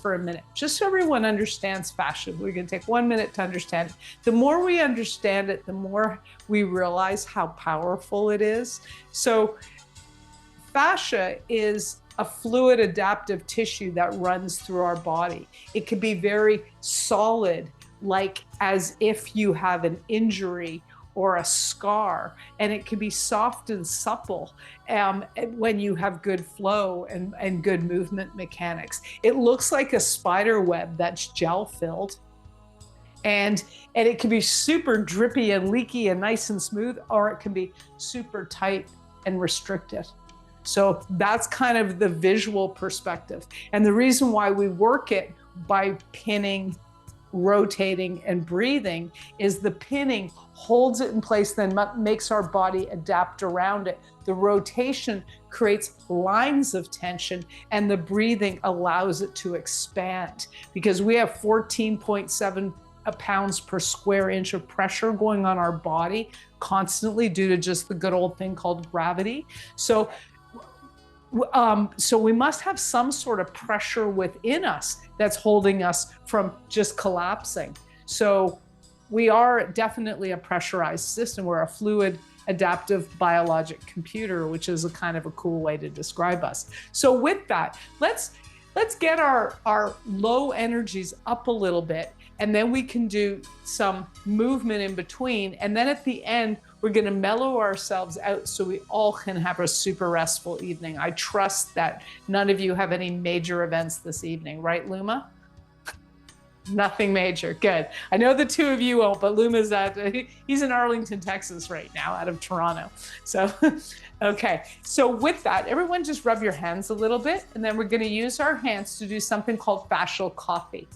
for a minute, just so everyone understands fascia. We're going to take 1 minute to understand it. The more we understand it, the more we realize how powerful it is. So fascia is a fluid adaptive tissue that runs through our body. It can be very solid, like as if you have an injury or a scar, and it can be soft and supple when you have good flow and good movement mechanics. It looks like a spider web that's gel filled, and it can be super drippy and leaky and nice and smooth, or it can be super tight and restricted. So that's kind of the visual perspective. And the reason why we work it by pinning, rotating, and breathing is the pinning holds it in place, then makes our body adapt around it. The rotation creates lines of tension, and the breathing allows it to expand, because we have 14.7 pounds per square inch of pressure going on our body constantly due to just the good old thing called gravity. So we must have some sort of pressure within us that's holding us from just collapsing. So we are definitely a pressurized system. We're a fluid adaptive biologic computer, which is a kind of a cool way to describe us. So with that, let's get our low energies up a little bit, and then we can do some movement in between. And then at the end, we're going to mellow ourselves out so we all can have a super restful evening. I trust that none of you have any major events this evening, right, Luma? Nothing major. Good. I know the two of you won't, but Luma's he's in Arlington, Texas right now, out of Toronto. So, okay. So with that, everyone just rub your hands a little bit, and then we're going to use our hands to do something called fascial coffee.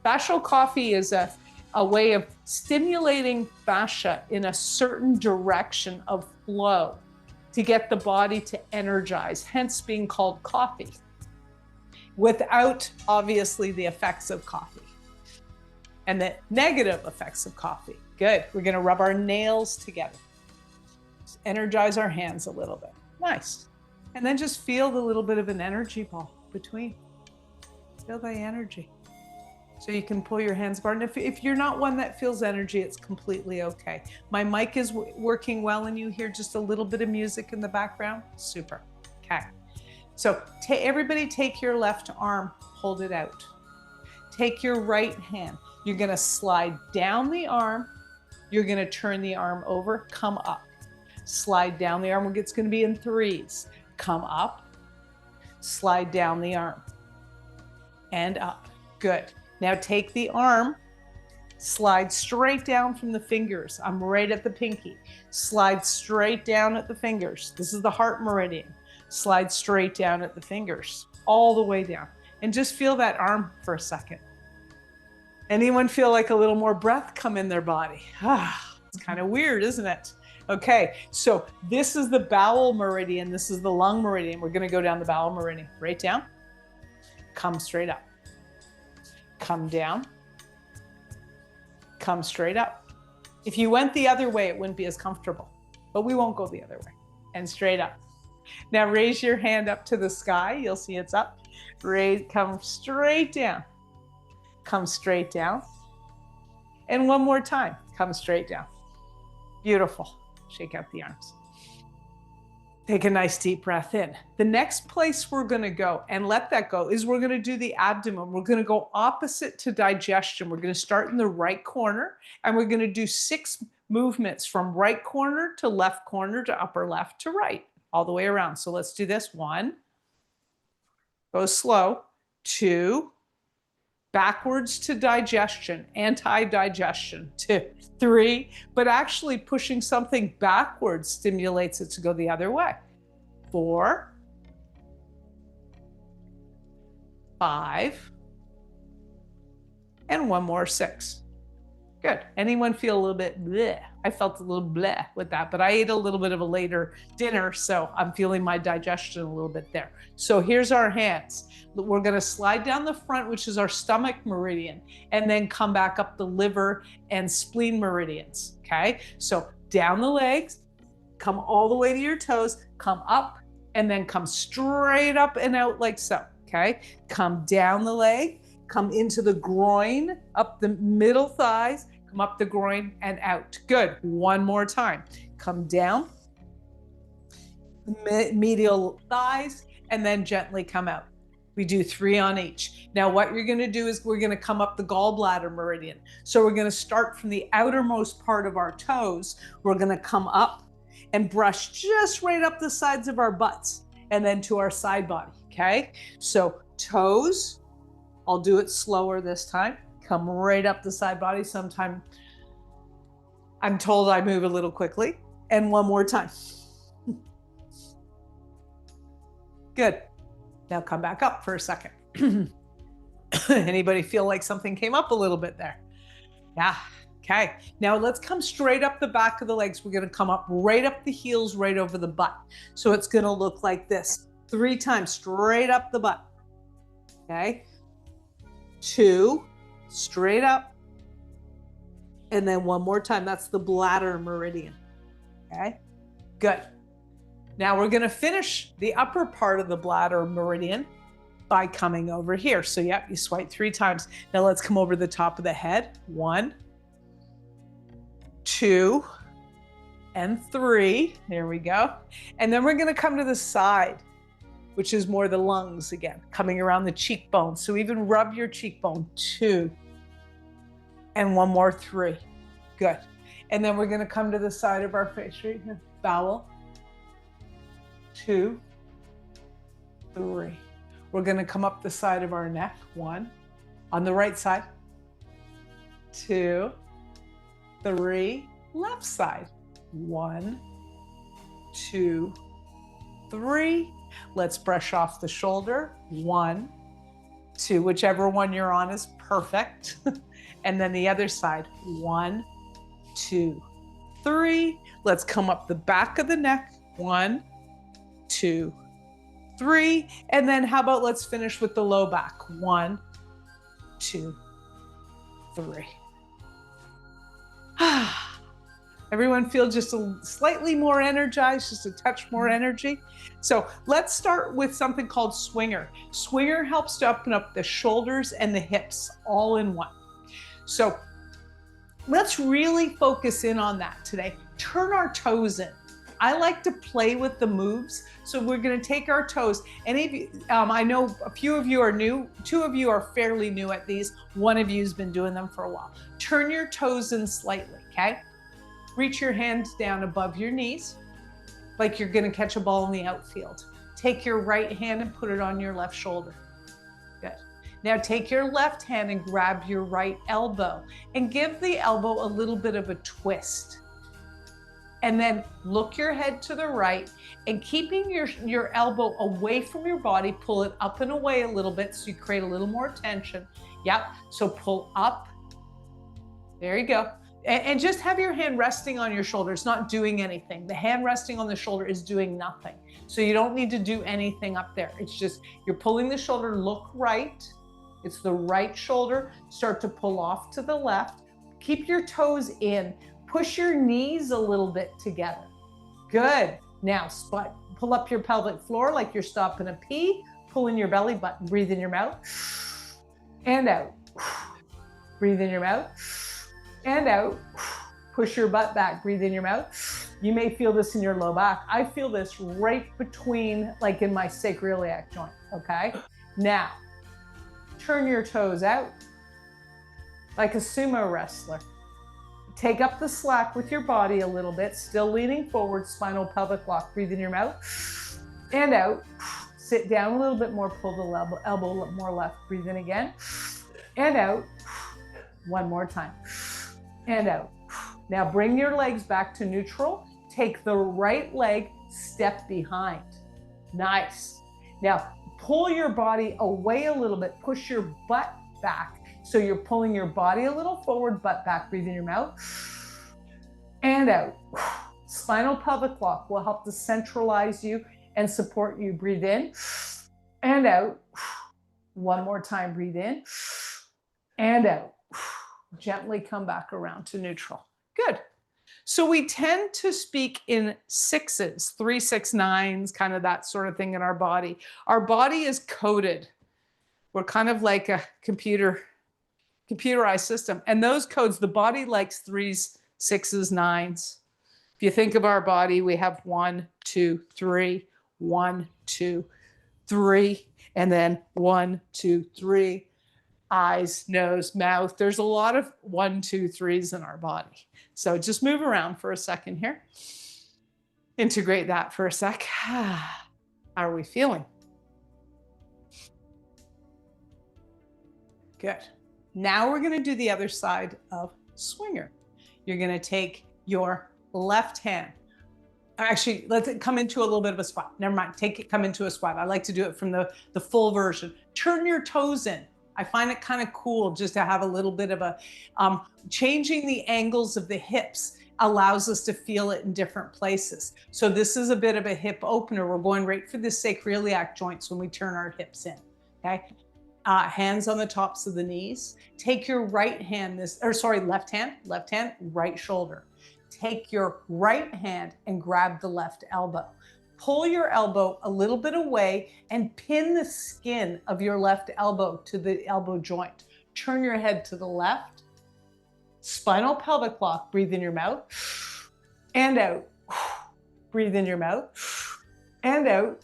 Fascial coffee is a way of stimulating fascia in a certain direction of flow to get the body to energize, hence being called coffee, without obviously the effects of coffee and the negative effects of coffee. Good. We're going to rub our nails together. Just energize our hands a little bit. Nice. And then just feel the little bit of an energy ball between. Feel the energy. So you can pull your hands apart. And if you're not one that feels energy, it's completely okay. My mic is working well, and you hear just a little bit of music in the background. Super. Okay. So everybody take your left arm, hold it out. Take your right hand. You're going to slide down the arm. You're going to turn the arm over, come up. Slide down the arm. It's going to be in threes. Come up, slide down the arm, and up. Good. Now take the arm, slide straight down from the fingers. I'm right at the pinky. Slide straight down at the fingers. This is the heart meridian. Slide straight down at the fingers, all the way down. And just feel that arm for a second. Anyone feel like a little more breath come in their body? It's kind of weird, isn't it? Okay, so this is the bowel meridian. This is the lung meridian. We're going to go down the bowel meridian. Right down. Come straight up. Come down, come straight up. If you went the other way, it wouldn't be as comfortable, but we won't go the other way. And straight up. Now raise your hand up to the sky. You'll see it's up. Come straight down. Come straight down. And one more time, come straight down. Beautiful. Shake out the arms. Take a nice deep breath in. The next place we're going to go and let that go is we're going to do the abdomen. We're going to go opposite to digestion. We're going to start in the right corner, and we're going to do 6 movements from right corner to left corner to upper left to right, all the way around. So let's do this. 1, go slow. 2, backwards to digestion, anti-digestion. 2, 3, but actually pushing something backwards stimulates it to go the other way. 4, 5, and one more, 6. Good. Anyone feel a little bit bleh? I felt a little bleh with that, but I ate a little bit of a later dinner, so I'm feeling my digestion a little bit there. So here's our hands. We're going to slide down the front, which is our stomach meridian, and then come back up the liver and spleen meridians. Okay. So down the legs, come all the way to your toes, come up, and then come straight up and out like so. Okay. Come down the leg, come into the groin, up the middle thighs, come up the groin and out. Good. One more time. Come down, medial thighs, and then gently come out. We do 3 on each. Now what you're going to do is we're going to come up the gallbladder meridian. So we're going to start from the outermost part of our toes. We're going to come up and brush just right up the sides of our butts and then to our side body. Okay. So toes, I'll do it slower this time. Come right up the side body. Sometime I'm told I move a little quickly. And one more time. Good. Now come back up for a second. Anybody feel like something came up a little bit there? Yeah. Okay. Now let's come straight up the back of the legs. We're going to come up right up the heels, right over the butt. So it's going to look like this. 3 times straight up the butt. Okay. 2, straight up. And then one more time. That's the bladder meridian. Okay. Good. Now we're going to finish the upper part of the bladder meridian by coming over here. So yep, you swipe 3 times. Now let's come over the top of the head. 1, 2, and 3. There we go. And then we're going to come to the side, which is more the lungs again, coming around the cheekbone. So even rub your cheekbone. 2, and one more, 3. Good. And then we're going to come to the side of our face right here. Bowel. 2, 3. We're going to come up the side of our neck. 1, on the right side. 2, 3, left side. 1, 2, 3. Let's brush off the shoulder. 1, 2, whichever one you're on is perfect. And then the other side. 1, 2, 3. Let's come up the back of the neck. 1, 2, 3. And then how about let's finish with the low back. 1, 2, 3. Everyone feel just slightly more energized, just a touch more energy. So let's start with something called swinger. Swinger helps to open up the shoulders and the hips all in one. So let's really focus in on that today. Turn our toes in. I like to play with the moves. So we're going to take our toes. Any of you, I know a few of you are new. 2 of you are fairly new at these. 1 of you has been doing them for a while. Turn your toes in slightly, okay? Reach your hands down above your knees, like you're going to catch a ball in the outfield. Take your right hand and put it on your left shoulder. Good. Now take your left hand and grab your right elbow and give the elbow a little bit of a twist. And then look your head to the right and keeping your elbow away from your body, pull it up and away a little bit so you create a little more tension. Yep. So pull up. There you go. And just have your hand resting on your shoulder. It's not doing anything. The hand resting on the shoulder is doing nothing. So you don't need to do anything up there. It's just you're pulling the shoulder, look right. It's the right shoulder. Start to pull off to the left. Keep your toes in. Push your knees a little bit together. Good. Now pull up your pelvic floor like you're stopping a pee. Pull in your belly button. Breathe in your mouth and out. Breathe in your mouth and out. Push your butt back. Breathe in your mouth. You may feel this in your low back. I feel this right between, like in my sacroiliac joint. Okay. Now, turn your toes out like a sumo wrestler. Take up the slack with your body a little bit, still leaning forward, spinal pelvic lock. Breathe in your mouth and out. Sit down a little bit more, pull the elbow more left. Breathe in again and out. One more time and out. Now bring your legs back to neutral. Take the right leg, step behind. Nice. Now pull your body away a little bit, push your butt back. So you're pulling your body a little forward, butt back. Breathe in your mouth and out. Spinal pelvic lock will help to centralize you and support you. Breathe in and out. One more time, breathe in and out. Gently come back around to neutral. Good. So we tend to speak in 6s, 3, 6, 9s, kind of that sort of thing in our body. Our body is coded. We're kind of like a computerized system. And those codes, the body likes 3s, 6s, 9s. If you think of our body, we have 1, 2, 3, 1, 2, 3, and then 1, 2, 3, eyes, nose, mouth. There's a lot of 1, 2, 3s in our body. So just move around for a second here. Integrate that for a sec. How are we feeling? Good. Now we're going to do the other side of swinger. You're going to take your left hand. Actually, let's come into a little bit of a squat. Never mind. Come into a squat. I like to do it from the full version. Turn your toes in. I find it kind of cool just to have a little bit of a, changing the angles of the hips allows us to feel it in different places. So this is a bit of a hip opener. We're going right for the sacroiliac joints when we turn our hips in, okay? Hands on the tops of the knees. Take your left hand, right shoulder. Take your right hand and grab the left elbow. Pull your elbow a little bit away and pin the skin of your left elbow to the elbow joint. Turn your head to the left. Spinal pelvic lock, breathe in your mouth and out. Breathe in your mouth and out.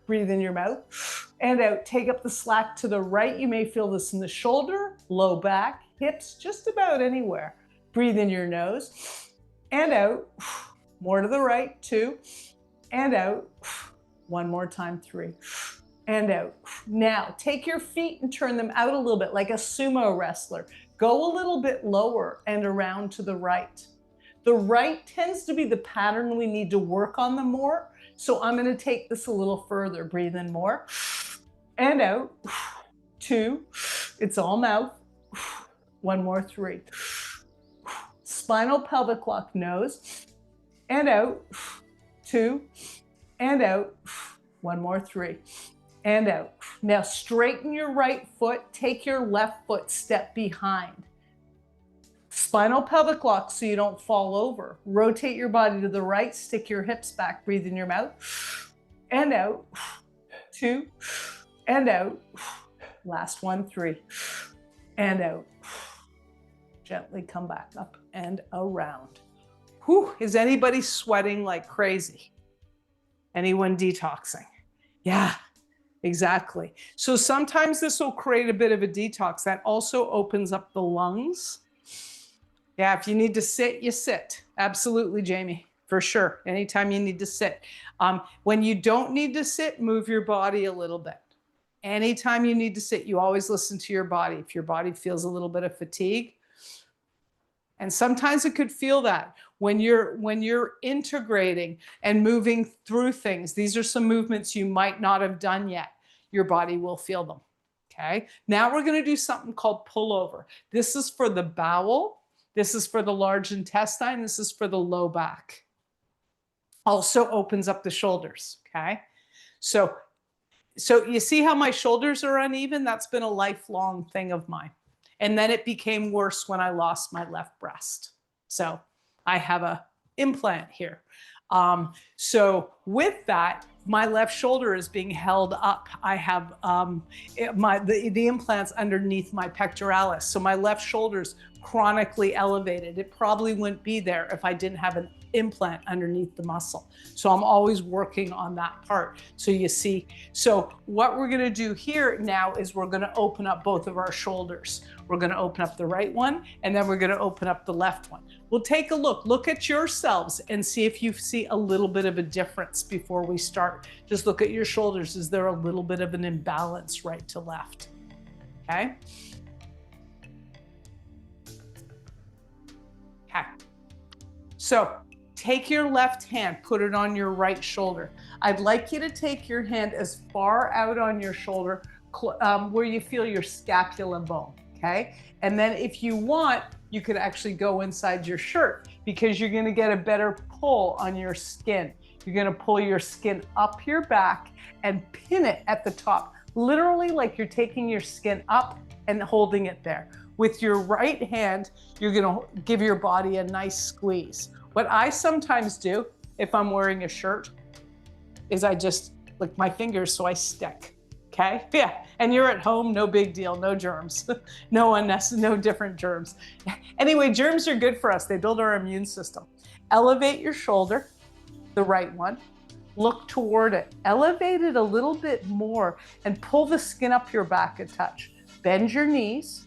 Breathe in your mouth and out. Take up the slack to the right. You may feel this in the shoulder, low back, hips, just about anywhere. Breathe in your nose and out. More to the right, 2, and out. 1 more time, 3, and out. Now, take your feet and turn them out a little bit like a sumo wrestler. Go a little bit lower and around to the right. The right tends to be the pattern we need to work on the more. So I'm going to take this a little further. Breathe in more and out. 2, it's all mouth. 1 more, 3. Spinal pelvic lock, nose and out. 2, and out. 1 more, 3, and out. Now straighten your right foot, take your left foot, step behind. Spinal pelvic lock so you don't fall over. Rotate your body to the right, stick your hips back, breathe in your mouth, and out. 2, and out. Last 1, 3, and out. Gently come back up and around. Whew, is anybody sweating like crazy? Anyone detoxing? Yeah, exactly. So sometimes this will create a bit of a detox. That also opens up the lungs. Yeah, if you need to sit, you sit. Absolutely, Jamie, for sure. Anytime you need to sit. When you don't need to sit, move your body a little bit. Anytime you need to sit, you always listen to your body. If your body feels a little bit of fatigue, and sometimes it could feel that when you're integrating and moving through things. These are some movements you might not have done yet. Your body will feel them. Okay. Now we're going to do something called pullover. This is for the bowel. This is for the large intestine. This is for the low back. Also opens up the shoulders. Okay. So you see how my shoulders are uneven? That's been a lifelong thing of mine. And then it became worse when I lost my left breast. So I have an implant here. So with that, my left shoulder is being held up. I have the implants underneath my pectoralis. So my left shoulder's chronically elevated. It probably wouldn't be there if I didn't have an implant underneath the muscle. So I'm always working on that part. So you see, so what we're going to do here now is we're going to open up both of our shoulders. We're going to open up the right one, and then we're going to open up the left one. We'll take a look at yourselves and see if you see a little bit of a difference before we start. Just look at your shoulders. Is there a little bit of an imbalance right to left? Okay. Okay. So take your left hand, put it on your right shoulder. I'd like you to take your hand as far out on your shoulder where you feel your scapula bone, okay? And then if you want, you could actually go inside your shirt because you're gonna get a better pull on your skin. You're gonna pull your skin up your back and pin it at the top, literally like you're taking your skin up and holding it there. With your right hand, you're gonna give your body a nice squeeze. What I sometimes do, if I'm wearing a shirt, is I just lick my fingers so I stick, Okay, yeah, and you're at home, no big deal, no germs, no different germs. Anyway, germs are good for us. They build our immune system. Elevate your shoulder, the right one. Look toward it. Elevate it a little bit more and pull the skin up your back a touch. Bend your knees.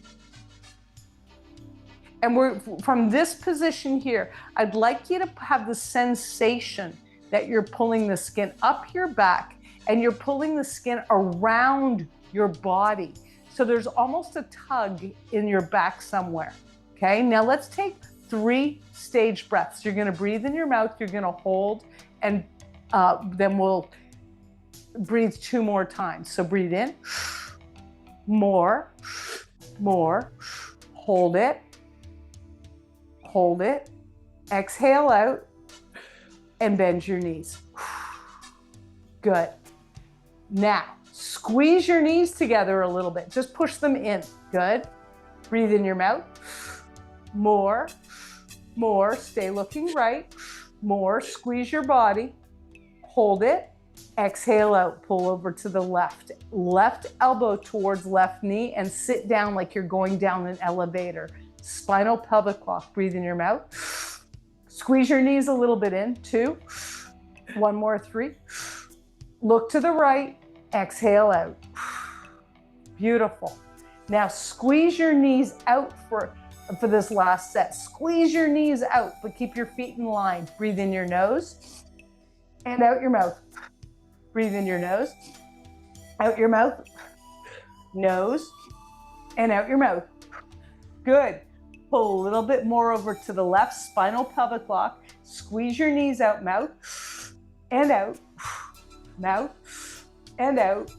And we're from this position here, I'd like you to have the sensation that you're pulling the skin up your back and you're pulling the skin around your body. So there's almost a tug in your back somewhere. Okay, now let's take 3 stage breaths. You're gonna breathe in your mouth, you're gonna hold, and then we'll breathe 2 more times. So breathe in, more, hold it, exhale out, and bend your knees. Good. Now, squeeze your knees together a little bit. Just push them in. Good. Breathe in your mouth. More, stay looking right. More, squeeze your body. Hold it. Exhale out, pull over to the left. Left elbow towards left knee and sit down like you're going down an elevator. Spinal pelvic lock, breathe in your mouth. Squeeze your knees a little bit in, 2. 1 more, 3. Look to the right, exhale out. Beautiful. Now squeeze your knees out for this last set. Squeeze your knees out, but keep your feet in line. Breathe in your nose and out your mouth. Breathe in your nose, out your mouth, nose, and out your mouth. Good. Pull a little bit more over to the left, spinal pelvic lock. Squeeze your knees out, mouth, and out, mouth, and out.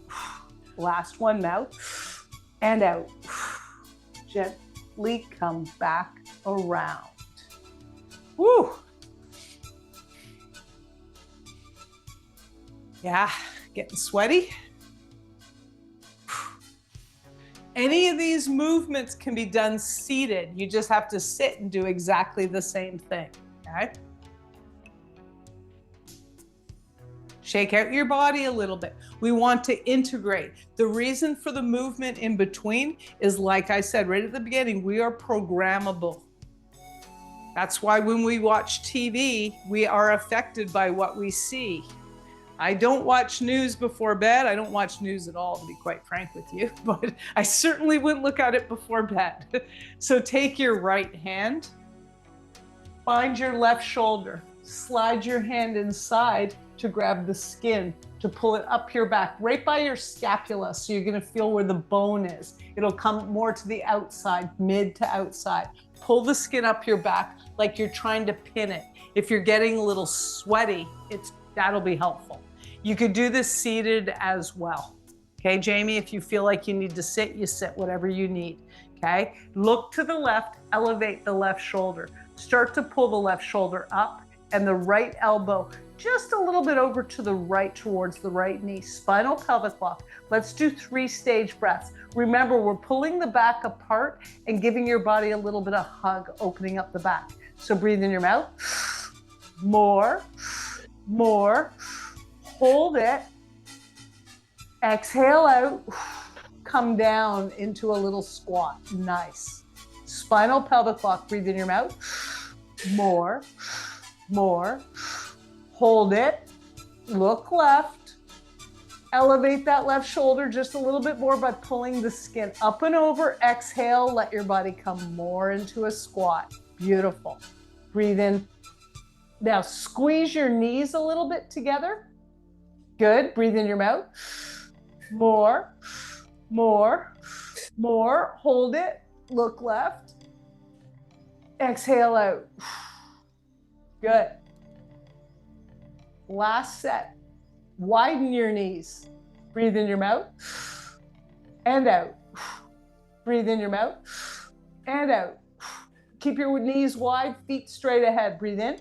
Last one, mouth, and out. Gently come back around. Woo! Yeah, getting sweaty. Any of these movements can be done seated. You just have to sit and do exactly the same thing, okay? Shake out your body a little bit. We want to integrate. The reason for the movement in between is, like I said right at the beginning, we are programmable. That's why when we watch TV, we are affected by what we see. I don't watch news before bed. I don't watch news at all, to be quite frank with you, but I certainly wouldn't look at it before bed. So take your right hand, find your left shoulder, slide your hand inside to grab the skin, to pull it up your back, right by your scapula, so you're gonna feel where the bone is. It'll come more to the outside, mid to outside. Pull the skin up your back like you're trying to pin it. If you're getting a little sweaty, that'll be helpful. You could do this seated as well. Okay, Jamie, if you feel like you need to sit, you sit, whatever you need, okay? Look to the left, elevate the left shoulder. Start to pull the left shoulder up and the right elbow just a little bit over to the right towards the right knee. Spinal pelvic lock. Let's do 3 stage breaths. Remember, we're pulling the back apart and giving your body a little bit of hug, opening up the back. So breathe in your mouth. More. Hold it, exhale out, come down into a little squat. Nice. Spinal pelvic lock, breathe in your mouth. More, hold it, look left, elevate that left shoulder just a little bit more by pulling the skin up and over. Exhale, let your body come more into a squat. Beautiful. Breathe in. Now squeeze your knees a little bit together. Good. Breathe in your mouth. More. Hold it. Look left. Exhale out. Good. Last set. Widen your knees. Breathe in your mouth and out. Breathe in your mouth and out. Keep your knees wide, feet straight ahead. Breathe in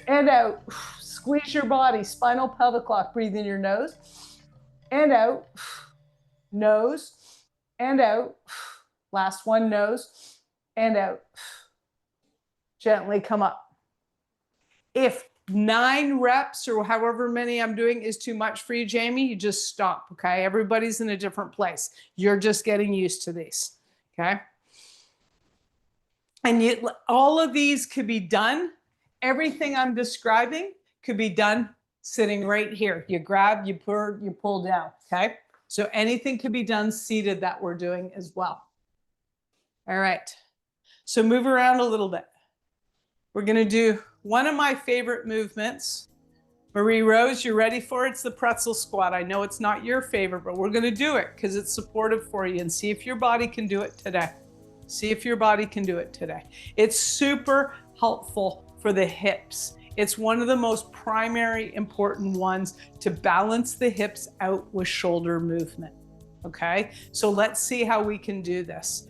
and out. Squeeze your body, spinal pelvic lock. Breathe in your nose and out. Nose and out. Last one, nose and out. Gently come up. If 9 reps or however many I'm doing is too much for you, Jamie, you just stop, okay? Everybody's in a different place. You're just getting used to these, okay? And yet all of these could be done. Everything I'm describing could be done sitting right here. You grab, you pull down, okay? So anything could be done seated that we're doing as well. All right, so move around a little bit. We're gonna do one of my favorite movements. Marie Rose, you ready for it? It's the pretzel squat. I know it's not your favorite, but we're gonna do it because it's supportive for you, and see if your body can do it today. See if your body can do it today. It's super helpful for the hips. It's one of the most primary important ones to balance the hips out with shoulder movement. Okay, so let's see how we can do this.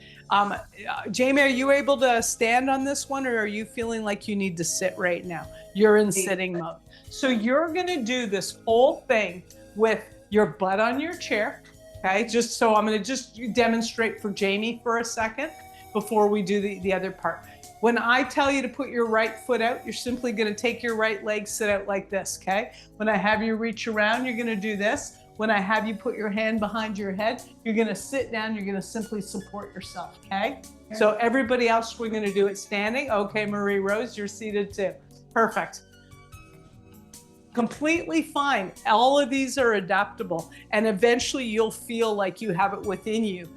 Jamie, are you able to stand on this one, or are you feeling like you need to sit right now? You're in sitting mode. So you're gonna do this whole thing with your butt on your chair, okay? Just so I'm gonna just demonstrate for Jamie for a second before we do the other part. When I tell you to put your right foot out, you're simply gonna take your right leg, sit out like this, okay? When I have you reach around, you're gonna do this. When I have you put your hand behind your head, you're gonna sit down, you're gonna simply support yourself, okay? So everybody else, we're gonna do it standing. Okay, Marie Rose, you're seated too. Perfect. Completely fine. All of these are adaptable, and eventually you'll feel like you have it within you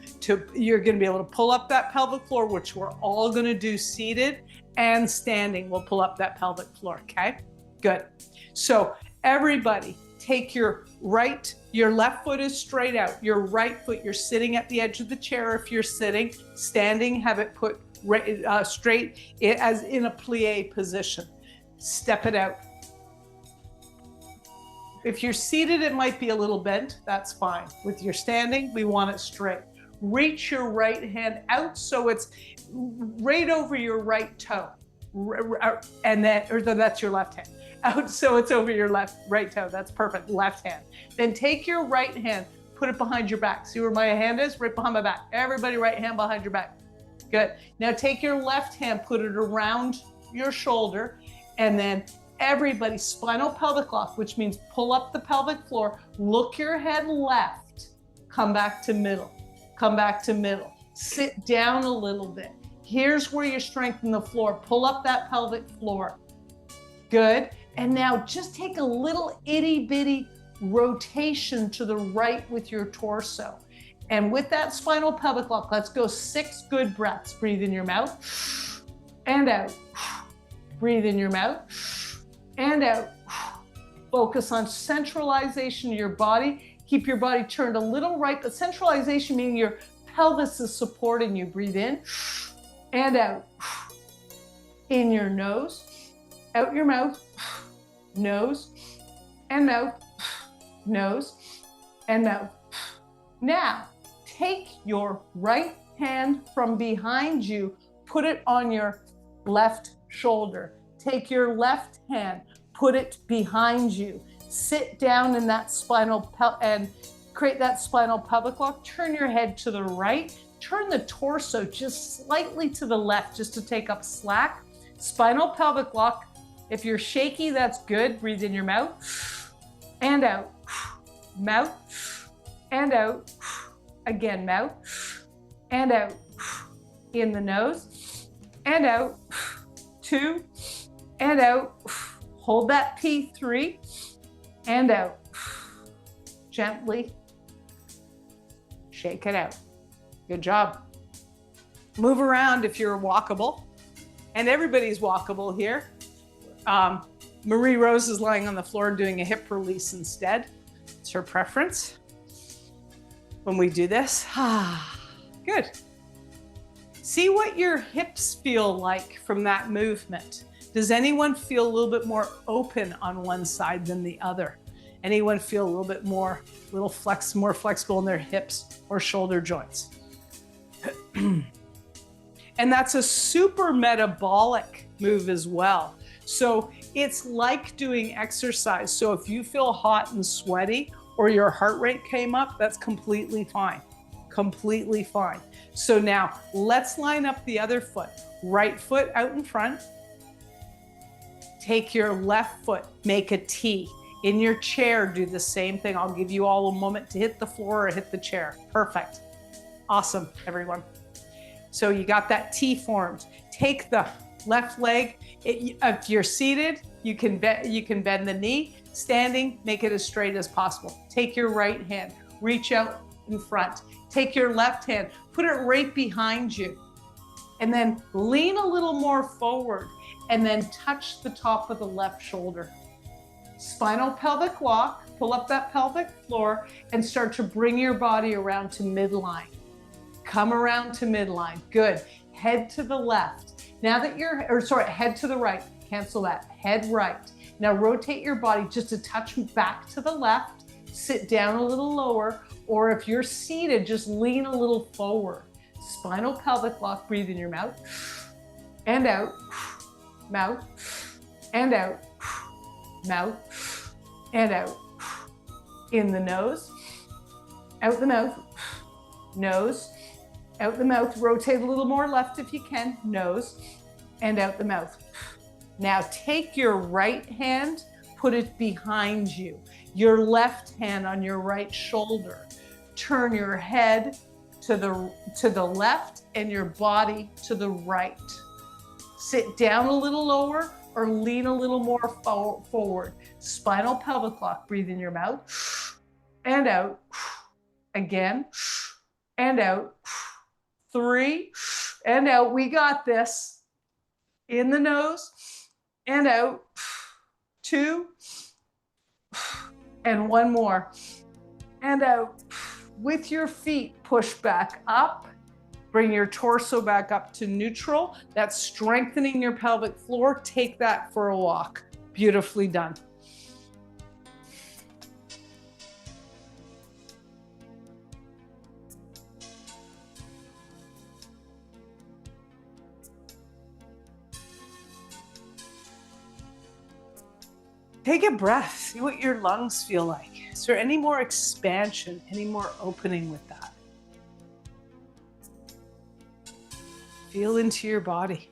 you're gonna be able to pull up that pelvic floor, which we're all gonna do seated and standing. We'll pull up that pelvic floor, okay? Good. So everybody, take your left foot is straight out. Your right foot, you're sitting at the edge of the chair if you're sitting. Standing, have it put straight as in a plie position. Step it out. If you're seated, it might be a little bent. That's fine. With your standing, we want it straight. Reach your right hand out so it's right over your right toe. And that's your left hand. Out so it's over your right toe. That's perfect. Left hand. Then take your right hand, put it behind your back. See where my hand is? Right behind my back. Everybody, right hand behind your back. Good. Now take your left hand, put it around your shoulder, and then everybody, spinal pelvic lock, which means pull up the pelvic floor, look your head left, come back to middle, come back to middle. Sit down a little bit. Here's where you strengthen the floor. Pull up that pelvic floor. Good. And now just take a little itty bitty rotation to the right with your torso. And with that spinal pelvic lock, let's go 6 good breaths. Breathe in your mouth and out. Breathe in your mouth and out. Focus on centralization of your body. Keep your body turned a little right, but centralization meaning your pelvis is supporting you. Breathe in and out. In your nose, out your mouth, nose and mouth, nose and mouth. Now, take your right hand from behind you, put it on your left shoulder. Take your left hand, put it behind you. Sit down in that and create that spinal pelvic lock. Turn your head to the right. Turn the torso just slightly to the left, just to take up slack. Spinal pelvic lock. If you're shaky, that's good. Breathe in your mouth and out. Mouth and out. Again, mouth and out. In the nose and out. 2 and out. Hold that P3 and out. Gently shake it out. Good job. Move around if you're walkable, and everybody's walkable here. Marie Rose is lying on the floor doing a hip release instead. It's her preference when we do this. Good. See what your hips feel like from that movement. Does anyone feel a little bit more open on one side than the other? Anyone feel a little bit more flexible in their hips or shoulder joints? And that's a super metabolic move as well. So it's like doing exercise. So if you feel hot and sweaty or your heart rate came up, that's completely fine. Completely fine. So now let's line up the other foot. Right foot out in front. Take your left foot, make a T. In your chair, do the same thing. I'll give you all a moment to hit the floor or hit the chair. Perfect. Awesome, everyone. So you got that T formed. Take the left leg. If you're seated, you can bend the knee. Standing, make it as straight as possible. Take your right hand, reach out in front. Take your left hand, put it right behind you. And then lean a little more forward and then touch the top of the left shoulder. Spinal pelvic walk, pull up that pelvic floor and start to bring your body around to midline. Come around to midline, good. Head to the left. Now that head to the right, cancel that, head right. Now rotate your body just a touch back to the left, sit down a little lower, or if you're seated, just lean a little forward. Spinal pelvic lock, breathe in your mouth, and out, mouth, and out, mouth, and out. In the nose, out the mouth, nose, out the mouth. Rotate a little more left if you can, nose, and out the mouth. Now take your right hand, put it behind you. Your left hand on your right shoulder. Turn your head to the left and your body to the right. Sit down a little lower or lean a little more forward. Spinal pelvic lock, breathe in your mouth and out. Again, and out. 3, and out. We got this. In the nose, and out. 2, and 1 more. And out. With your feet, push back up. Bring your torso back up to neutral. That's strengthening your pelvic floor. Take that for a walk. Beautifully done. Take a breath, see what your lungs feel like. Is there any more expansion, any more opening with that? Feel into your body.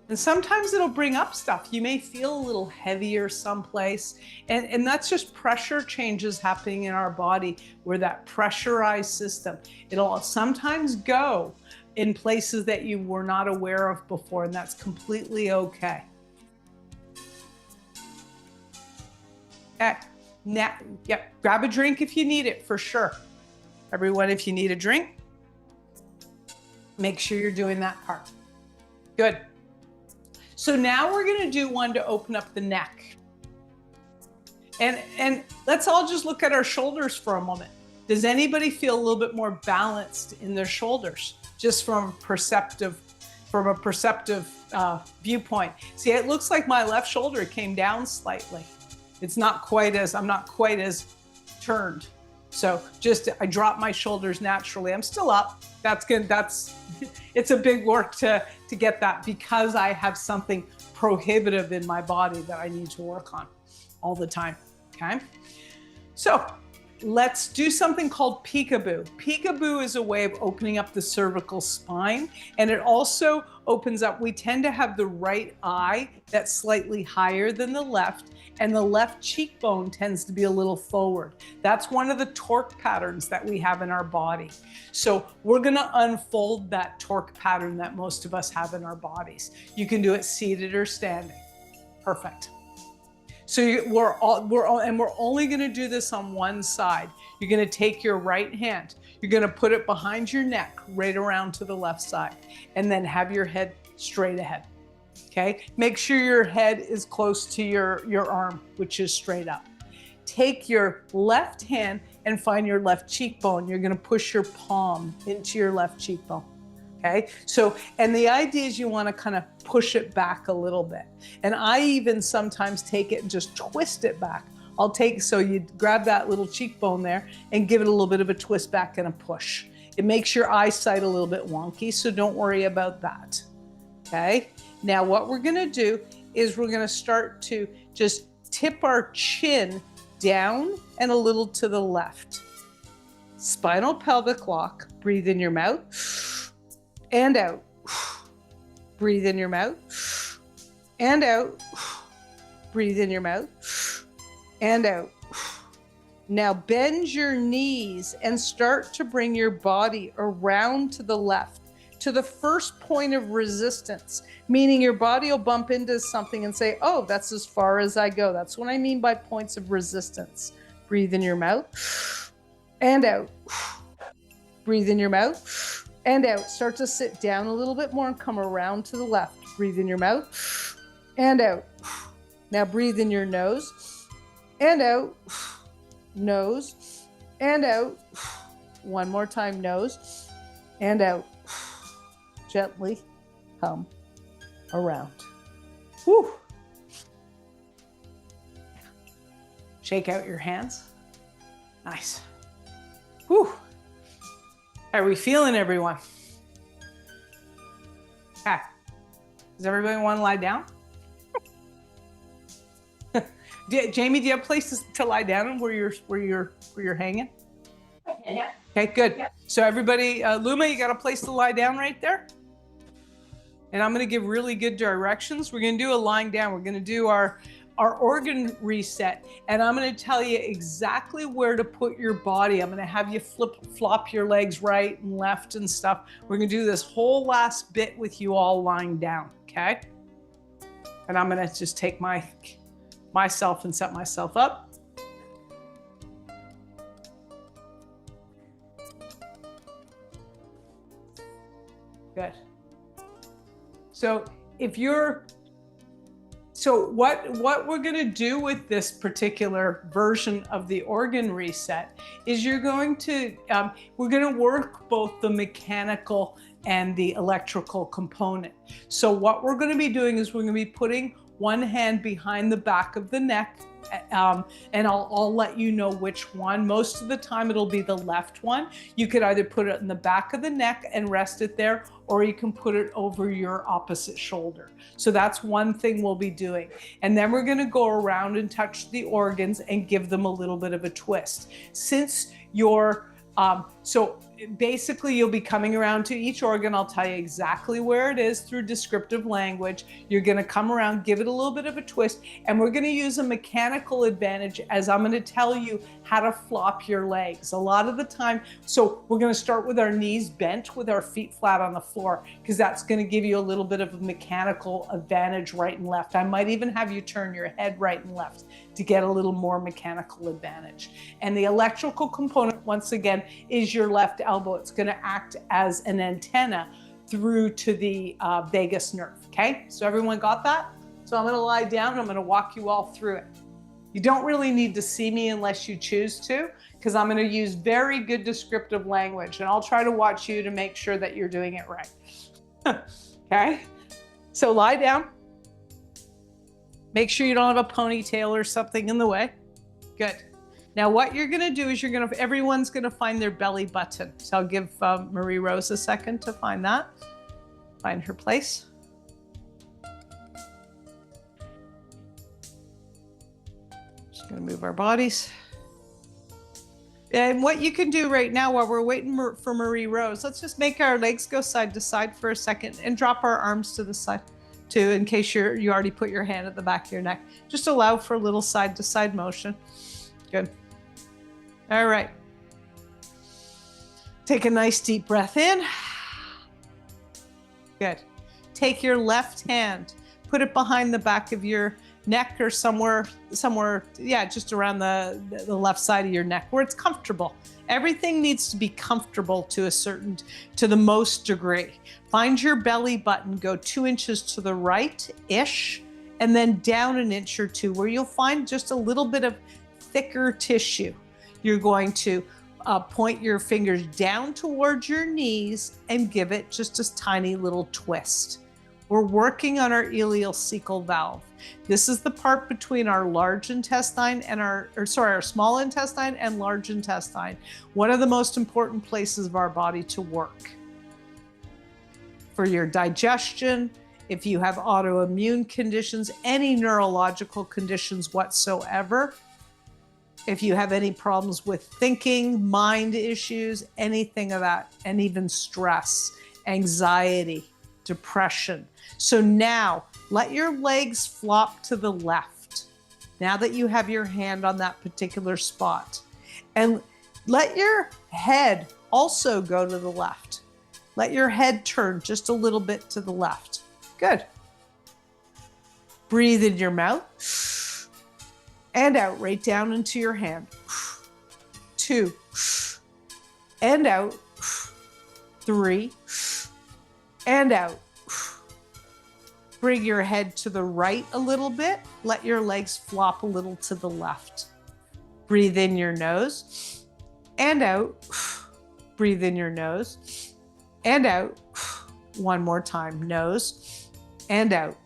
And sometimes it'll bring up stuff. You may feel a little heavier someplace, and that's just pressure changes happening in our body. We're that pressurized system. It'll sometimes go in places that you were not aware of before, and that's completely okay. Okay, now, yep, grab a drink if you need it, for sure. Everyone, if you need a drink, make sure you're doing that part. Good. So now we're gonna do one to open up the neck. And let's all just look at our shoulders for a moment. Does anybody feel a little bit more balanced in their shoulders? Just from a perceptive viewpoint. See, it looks like my left shoulder came down slightly. It's not quite as, I'm not quite as turned. So I drop my shoulders naturally. I'm still up. That's good. It's a big work to get that, because I have something prohibitive in my body that I need to work on all the time, okay? So let's do something called peekaboo. Peekaboo is a way of opening up the cervical spine, and it also opens up, we tend to have the right eye that's slightly higher than the left, and the left cheekbone tends to be a little forward. That's one of the torque patterns that we have in our body. So we're gonna unfold that torque pattern that most of us have in our bodies. You can do it seated or standing. Perfect. So we're only gonna do this on one side. You're gonna take your right hand, you're gonna put it behind your neck, right around to the left side, and then have your head straight ahead, okay? Make sure your head is close to your arm, which is straight up. Take your left hand and find your left cheekbone. You're gonna push your palm into your left cheekbone. Okay, so, and the idea is you want to kind of push it back a little bit. And I even sometimes take it and just twist it back. So you grab that little cheekbone there and give it a little bit of a twist back and a push. It makes your eyesight a little bit wonky, so don't worry about that. Okay, now what we're going to do is we're going to start to just tip our chin down and a little to the left. Spinal pelvic lock, breathe in your mouth and out. Breathe in your mouth and out. Breathe in your mouth and out. Now bend your knees and start to bring your body around to the left, to the first point of resistance, meaning your body will bump into something and say, oh, that's as far as I go. That's what I mean by points of resistance. Breathe in your mouth and out. Breathe in your mouth and out. Start to sit down a little bit more and come around to the left. Breathe in your mouth and out. Now breathe in your nose and out. Nose and out. One more time, nose and out. Gently come around. Whew. Shake out your hands. Nice. Whew. How are we feeling, everyone? Okay. Does everybody want to lie down? Jamie, do you have places to lie down where you're hanging? Yeah. Okay, good. Yeah. So everybody, Luma, you got a place to lie down right there? And I'm going to give really good directions. We're going to do a lying down. We're going to do our organ reset. And I'm going to tell you exactly where to put your body. I'm going to have you flop your legs right and left and stuff. We're going to do this whole last bit with you all lying down, okay? And I'm going to just take myself and set myself up. Good. So what we're going to do with this particular version of the organ reset is we're going to work both the mechanical and the electrical component. So what we're going to be doing is we're going to be putting one hand behind the back of the neck, and I'll let you know which one. Most of the time it'll be the left one. You could either put it in the back of the neck and rest it there, or you can put it over your opposite shoulder. So that's one thing we'll be doing. And then we're going to go around and touch the organs and give them a little bit of a twist. Since you're so basically you'll be coming around to each organ. I'll tell you exactly where it is through descriptive language. You're going to come around, give it a little bit of a twist, and we're going to use a mechanical advantage as I'm going to tell you how to flop your legs. A lot of the time, so we're going to start with our knees bent with our feet flat on the floor, because that's going to give you a little bit of a mechanical advantage right and left. I might even have you turn your head right and left to get a little more mechanical advantage. And the electrical component, once again, is your left elbow. It's going to act as an antenna through to the vagus nerve. Okay, so everyone got that? So I'm going to lie down and I'm going to walk you all through it. You don't really need to see me unless you choose to, because I'm going to use very good descriptive language, and I'll try to watch you to make sure that you're doing it right. Okay, so lie down. Make sure you don't have a ponytail or something in the way. Good. Now what you're going to do is everyone's going to find their belly button. So I'll give Marie Rose a second to find that. Find her place. Just going to move our bodies. And what you can do right now while we're waiting for Marie Rose, let's just make our legs go side to side for a second and drop our arms to the side too, in case you already put your hand at the back of your neck. Just allow for a little side to side motion. Good. All right. Take a nice deep breath in. Good. Take your left hand, put it behind the back of your neck or somewhere, yeah, just around the left side of your neck where it's comfortable. Everything needs to be comfortable to the most degree. Find your belly button, go 2 inches to the right-ish, and then down an inch or two where you'll find just a little bit of thicker tissue. You're going to point your fingers down towards your knees and give it just a tiny little twist. We're working on our ileocecal valve. This is the part between our large intestine and our small intestine and large intestine. One of the most important places of our body to work. For your digestion, if you have autoimmune conditions, any neurological conditions whatsoever, if you have any problems with thinking, mind issues, anything of that, and even stress, anxiety, depression. So now let your legs flop to the left. Now that you have your hand on that particular spot, and let your head also go to the left. Let your head turn just a little bit to the left. Good. Breathe in your mouth and out, right down into your hand. 2, and out. 3, and out. Bring your head to the right a little bit. Let your legs flop a little to the left. Breathe in your nose and out. Breathe in your nose and out. One more time. Nose and out.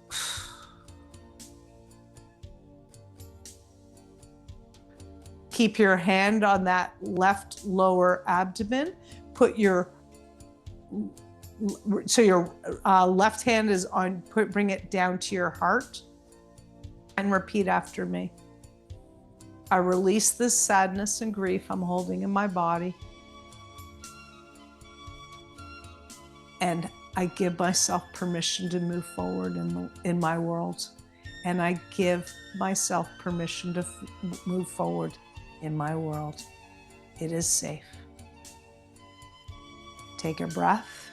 Keep your hand on that left lower abdomen. Put your left hand is on, bring it down to your heart and repeat after me. I release this sadness and grief I'm holding in my body. And I give myself permission to move forward in my world. And I give myself permission to move forward in my world. It is safe. Take a breath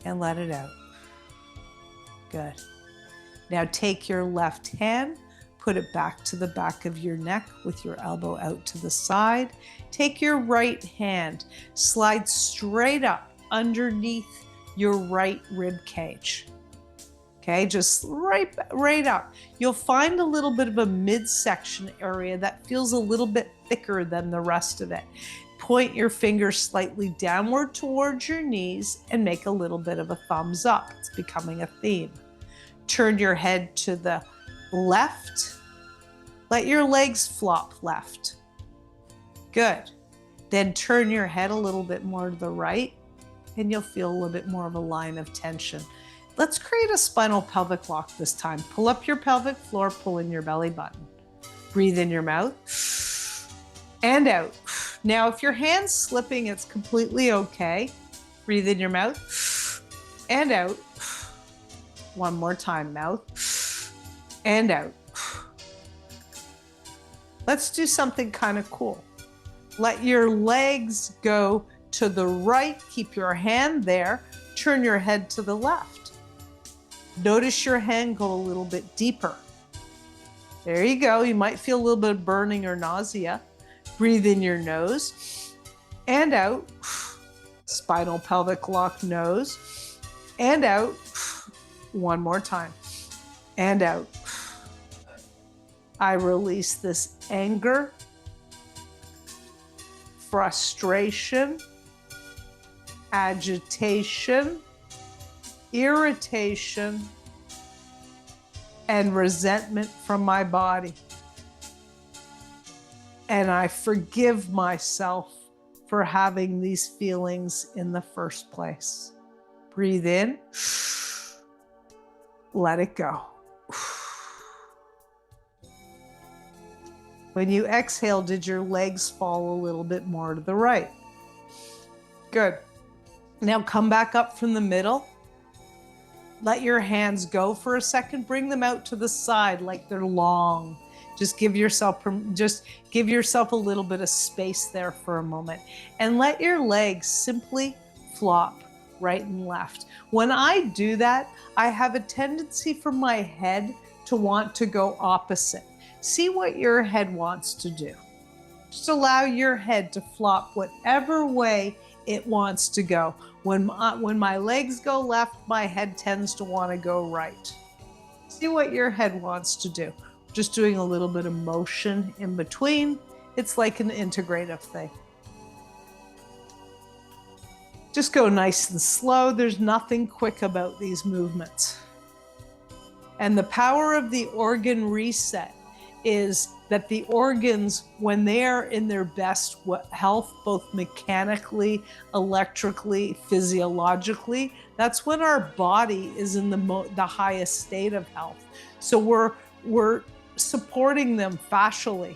and let it out. Good. Now take your left hand, put it back to the back of your neck with your elbow out to the side. Take your right hand, slide straight up underneath your right rib cage. Okay, just right up. You'll find a little bit of a midsection area that feels a little bit thicker than the rest of it. Point your finger slightly downward towards your knees and make a little bit of a thumbs up. It's becoming a theme. Turn your head to the left. Let your legs flop left. Good. Then turn your head a little bit more to the right and you'll feel a little bit more of a line of tension. Let's create a spinal pelvic lock this time. Pull up your pelvic floor, pull in your belly button. Breathe in your mouth and out. Now, if your hand's slipping, it's completely okay. Breathe in your mouth and out. One more time, mouth and out. Let's do something kind of cool. Let your legs go to the right. Keep your hand there. Turn your head to the left. Notice your hand go a little bit deeper. There you go. You might feel a little bit of burning or nausea. Breathe in your nose and out. Spinal pelvic lock, nose and out. One more time and out. I release this anger, frustration, agitation, irritation, and resentment from my body. And I forgive myself for having these feelings in the first place. Breathe in, let it go. When you exhale, did your legs fall a little bit more to the right? Good. Now come back up from the middle. Let your hands go for a second. Bring them out to the side like they're long. Just give yourself a little bit of space there for a moment. And let your legs simply flop right and left. When I do that, I have a tendency for my head to want to go opposite. See what your head wants to do. Just allow your head to flop whatever way it wants to go. When my legs go left, my head tends to want to go right. See what your head wants to do. Just doing a little bit of motion in between. It's like an integrative thing. Just go nice and slow. There's nothing quick about these movements. And the power of the organ reset is that the organs, when they are in their best health, both mechanically, electrically, physiologically, that's when our body is in the highest state of health. So we're supporting them fascially.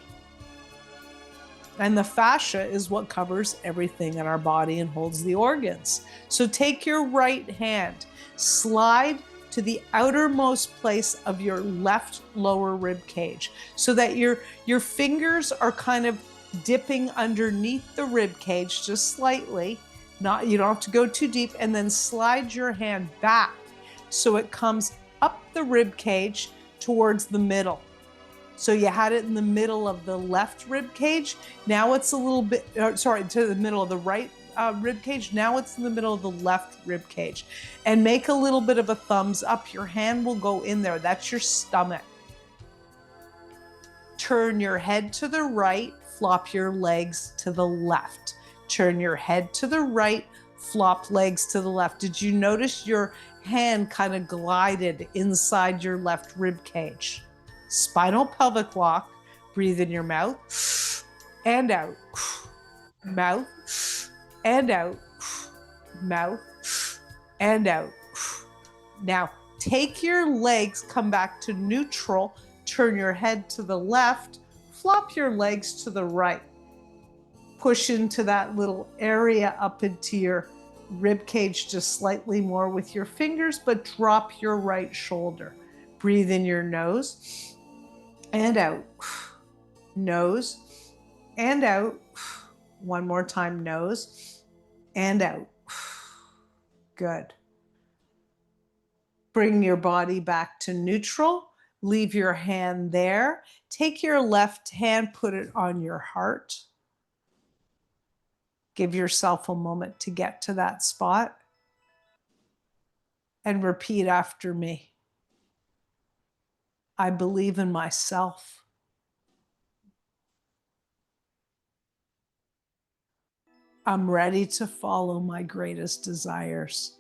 And the fascia is what covers everything in our body and holds the organs. So take your right hand, slide to the outermost place of your left lower rib cage so that your fingers are kind of dipping underneath the rib cage just slightly. You don't have to go too deep, and then slide your hand back so it comes up the rib cage towards the middle. So you had it in the middle of the left rib cage. Now it's a little bit, to the middle of the right rib cage. Now it's in the middle of the left rib cage. And make a little bit of a thumbs up. Your hand will go in there. That's your stomach. Turn your head to the right, flop your legs to the left. Turn your head to the right, flop legs to the left. Did you notice your hand kind of glided inside your left rib cage? Spinal pelvic lock. Breathe in your mouth and out. Mouth and out. Mouth and out. Now take your legs, come back to neutral, turn your head to the left, flop your legs to the right. Push into that little area up into your rib cage just slightly more with your fingers, but drop your right shoulder. Breathe in your nose and out. Nose and out. One more time, nose and out. Good. Bring your body back to neutral. Leave your hand there. Take your left hand, put it on your heart. Give yourself a moment to get to that spot. And repeat after me. I believe in myself. I'm ready to follow my greatest desires,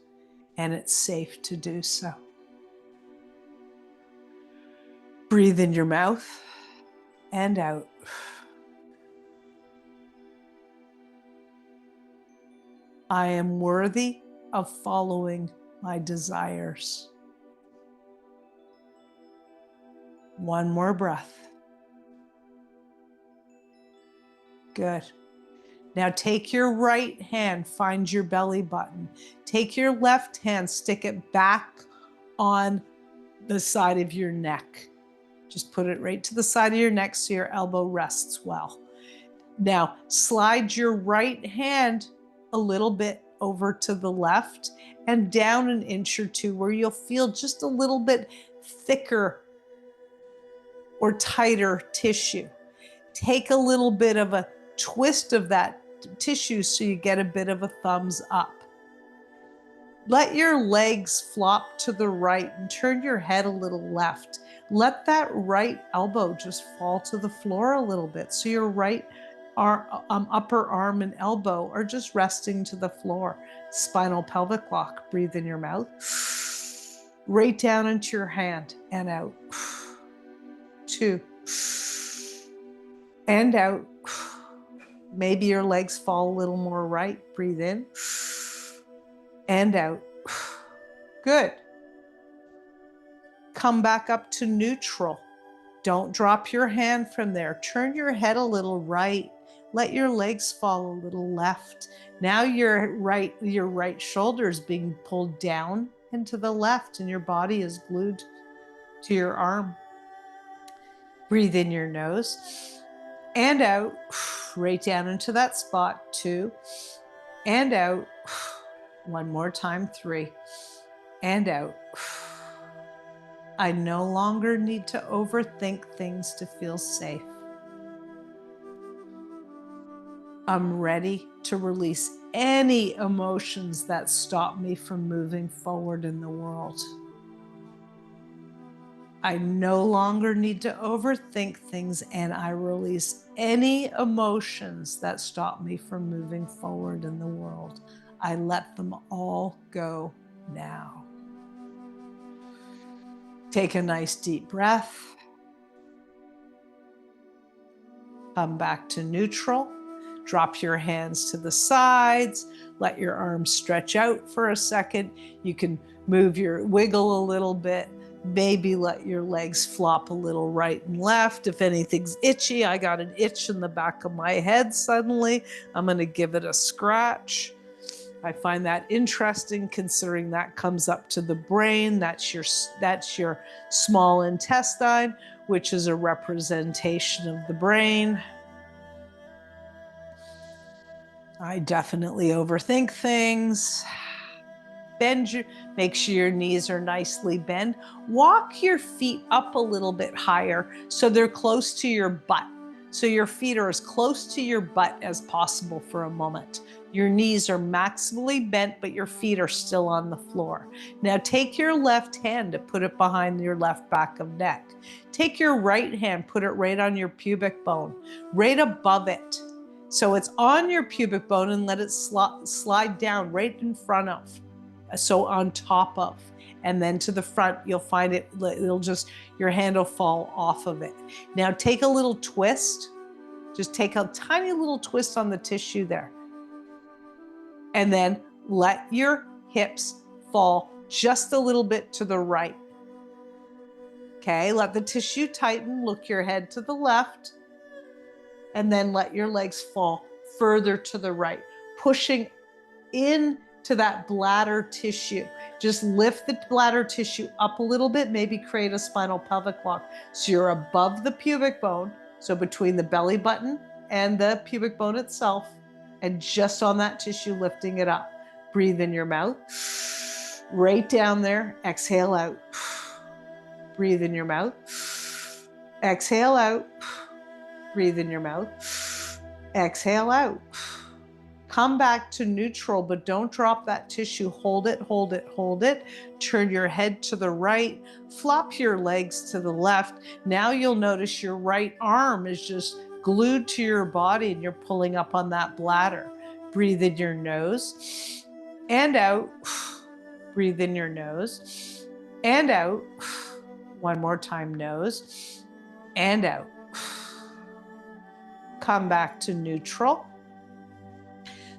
and it's safe to do so. Breathe in your mouth and out. I am worthy of following my desires. One more breath. Good. Now take your right hand, find your belly button. Take your left hand, stick it back on the side of your neck. Just put it right to the side of your neck so your elbow rests well. Now slide your right hand a little bit over to the left and down an inch or two where you'll feel just a little bit thicker or tighter tissue. Take a little bit of a twist of that tissue so you get a bit of a thumbs up. Let your legs flop to the right and turn your head a little left. Let that right elbow just fall to the floor a little bit so your right upper arm and elbow are just resting to the floor. Spinal pelvic lock. Breathe in your mouth. Right down into your hand and out. 2. And out. Maybe your legs fall a little more right. Breathe in and out. Good. Come back up to neutral. Don't drop your hand from there. Turn your head a little right. Let your legs fall a little left. Now your right shoulder is being pulled down and to the left, and your body is glued to your arm. Breathe in your nose and out, right down into that spot. 2 and out. One more time. 3 and out. I no longer need to overthink things to feel safe. I'm ready to release any emotions that stop me from moving forward in the world. I no longer need to overthink things, and I release any emotions that stop me from moving forward in the world. I let them all go now. Take a nice deep breath. Come back to neutral. Drop your hands to the sides. Let your arms stretch out for a second. You can wiggle a little bit. Maybe let your legs flop a little right and left. If anything's itchy, I got an itch in the back of my head suddenly. I'm going to give it a scratch. I find that interesting considering that comes up to the brain. That's your small intestine, which is a representation of the brain. I definitely overthink things. Make sure your knees are nicely bent. Walk your feet up a little bit higher so they're close to your butt. So your feet are as close to your butt as possible for a moment. Your knees are maximally bent, but your feet are still on the floor. Now take your left hand to put it behind your left back of neck. Take your right hand, put it right on your pubic bone, right above it. So it's on your pubic bone, and let it slide down right in front of. So on top of, and then to the front, you'll find your hand will fall off of it. Now take a little twist, just take a tiny little twist on the tissue there. And then let your hips fall just a little bit to the right. Okay, let the tissue tighten, look your head to the left, and then let your legs fall further to the right, pushing in to that bladder tissue. Just lift the bladder tissue up a little bit, maybe create a spinal pelvic lock. So you're above the pubic bone, so between the belly button and the pubic bone itself, and just on that tissue, lifting it up. Breathe in your mouth, right down there, exhale out. Breathe in your mouth, exhale out. Breathe in your mouth, exhale out. Come back to neutral, but don't drop that tissue. Hold it, hold it, hold it. Turn your head to the right, flop your legs to the left. Now you'll notice your right arm is just glued to your body and you're pulling up on that bladder. Breathe in your nose and out. Breathe in your nose and out. One more time, nose and out. Come back to neutral.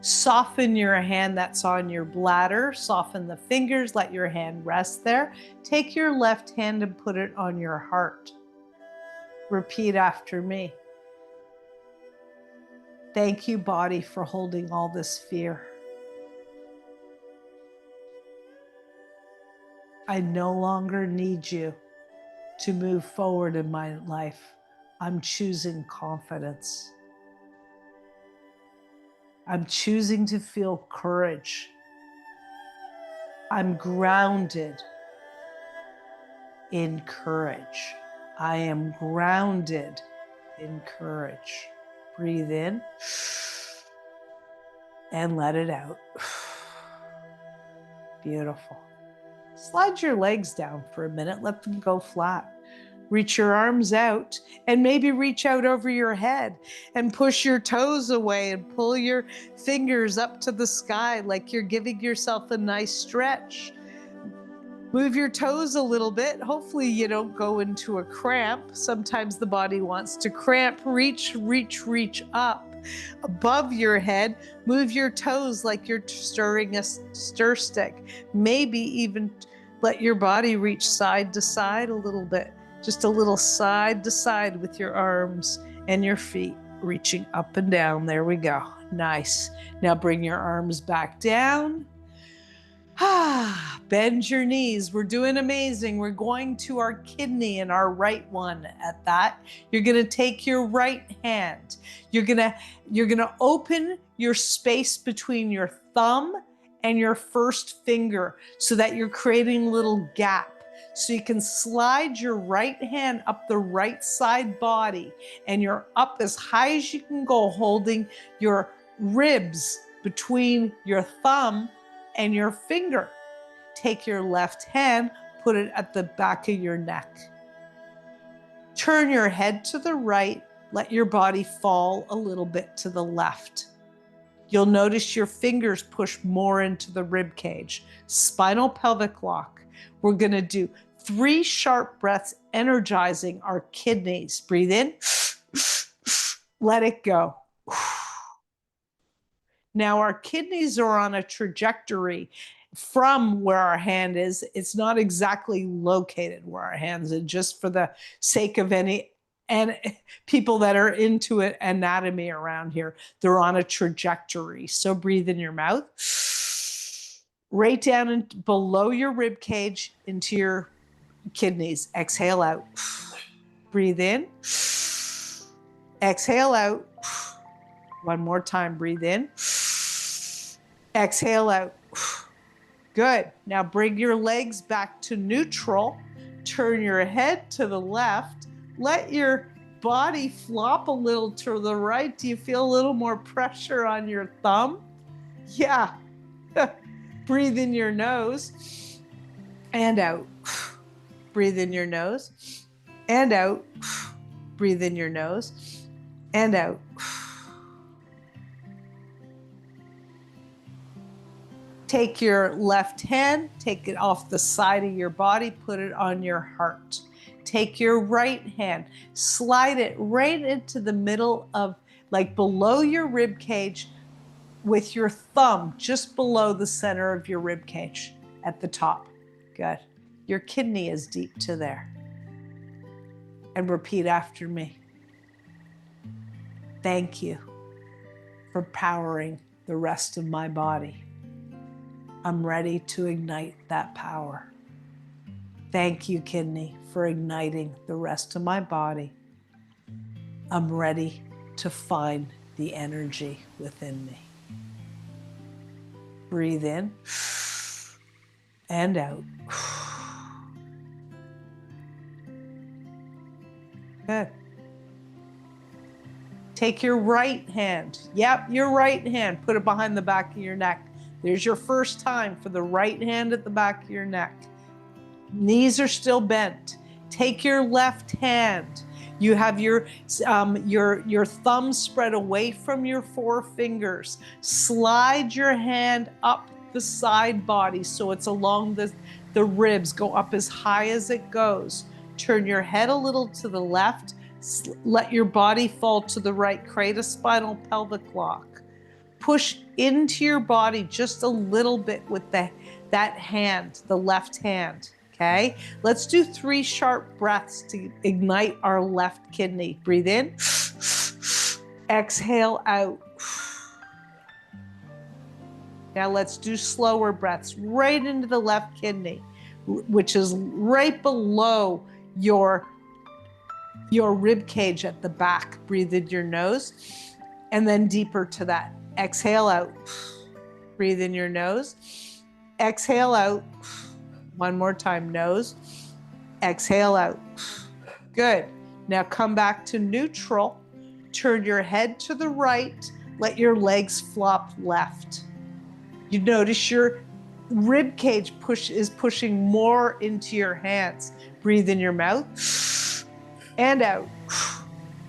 Soften your hand that's on your bladder. Soften the fingers, let your hand rest there. Take your left hand and put it on your heart. Repeat after me. Thank you, body, for holding all this fear. I no longer need you to move forward in my life. I'm choosing confidence. I'm choosing to feel courage. I'm grounded in courage. I am grounded in courage. Breathe in and let it out. Beautiful. Slide your legs down for a minute. Let them go flat. Reach your arms out and maybe reach out over your head and push your toes away and pull your fingers up to the sky like you're giving yourself a nice stretch. Move your toes a little bit. Hopefully you don't go into a cramp. Sometimes the body wants to cramp. Reach, reach, reach up above your head. Move your toes like you're stirring a stir stick. Maybe even let your body reach side to side a little bit. Just a little side to side with your arms and your feet reaching up and down. There we go. Nice. Now bring your arms back down. Bend your knees. We're doing amazing. We're going to our kidney and our right one at that. You're going to take your right hand. You're going to open your space between your thumb and your first finger so that you're creating a little gap. So you can slide your right hand up the right side body and you're up as high as you can go, holding your ribs between your thumb and your finger. Take your left hand, put it at the back of your neck. Turn your head to the right, let your body fall a little bit to the left. You'll notice your fingers push more into the rib cage. Spinal pelvic lock. We're going to do 3 sharp breaths, energizing our kidneys. Breathe in, let it go. Now our kidneys are on a trajectory from where our hand is. It's not exactly located where our hands are, just for the sake of any and people that are into it anatomy around here. They're on a trajectory. So breathe in your mouth, right down and below your rib cage into your kidneys. Exhale out. Breathe in. Exhale out. One more time. Breathe in. Exhale out. Good. Now bring your legs back to neutral. Turn your head to the left. Let your body flop a little to the right. Do you feel a little more pressure on your thumb? Yeah. Breathe in your nose and out. Breathe in your nose and out. Breathe in your nose and out. Take your left hand, take it off the side of your body, put it on your heart. Take your right hand, slide it right into the middle of, like below your rib cage, with your thumb just below the center of your rib cage at the top. Good. Your kidney is deep to there. And repeat after me. Thank you for powering the rest of my body. I'm ready to ignite that power. Thank you, kidney, for igniting the rest of my body. I'm ready to find the energy within me. Breathe in and out. Good. Take your right hand. Yep, your right hand. Put it behind the back of your neck. There's your first time for the right hand at the back of your neck. Knees are still bent. Take your left hand. You have your thumb spread away from your four fingers. Slide your hand up the side body so it's along the ribs. Go up as high as it goes. Turn your head a little to the left. Let your body fall to the right. Create a spinal pelvic lock. Push into your body just a little bit with that hand, the left hand, okay? Let's do 3 sharp breaths to ignite our left kidney. Breathe in, exhale out. Now let's do slower breaths right into the left kidney, which is right below your rib cage at the back. Breathe in your nose and then deeper to that. Exhale out. Breathe in your nose. Exhale out. One more time, nose. Exhale out. Good. Now come back to neutral. Turn your head to the right. Let your legs flop left. You notice your rib cage is pushing more into your hands. Breathe in your mouth and out.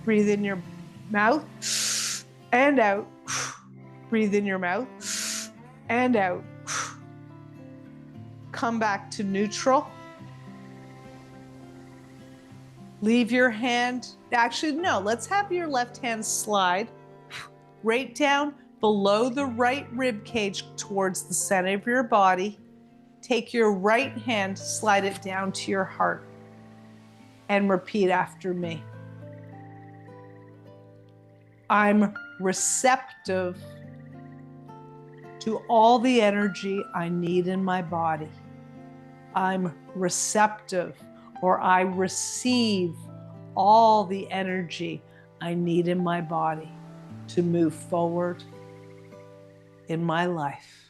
Breathe in your mouth and out. Breathe in your mouth and out. Come back to neutral. Leave your hand, actually no, let's have your left hand slide right down below the right rib cage towards the center of your body. Take your right hand, slide it down to your heart and repeat after me. I'm receptive to all the energy I need in my body. I'm receptive, or I receive all the energy I need in my body to move forward in my life.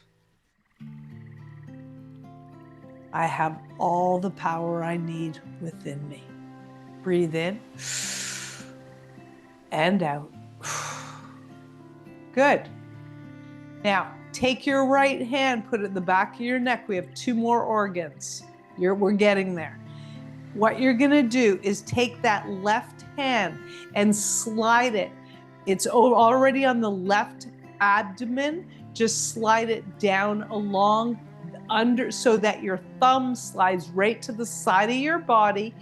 I have all the power I need within me. Breathe in and out. Good. Now, take your right hand, put it in the back of your neck. We have 2 more organs. We're getting there. What you're gonna do is take that left hand and slide it. It's already on the left abdomen. Just slide it down along under so that your thumb slides right to the side of your body,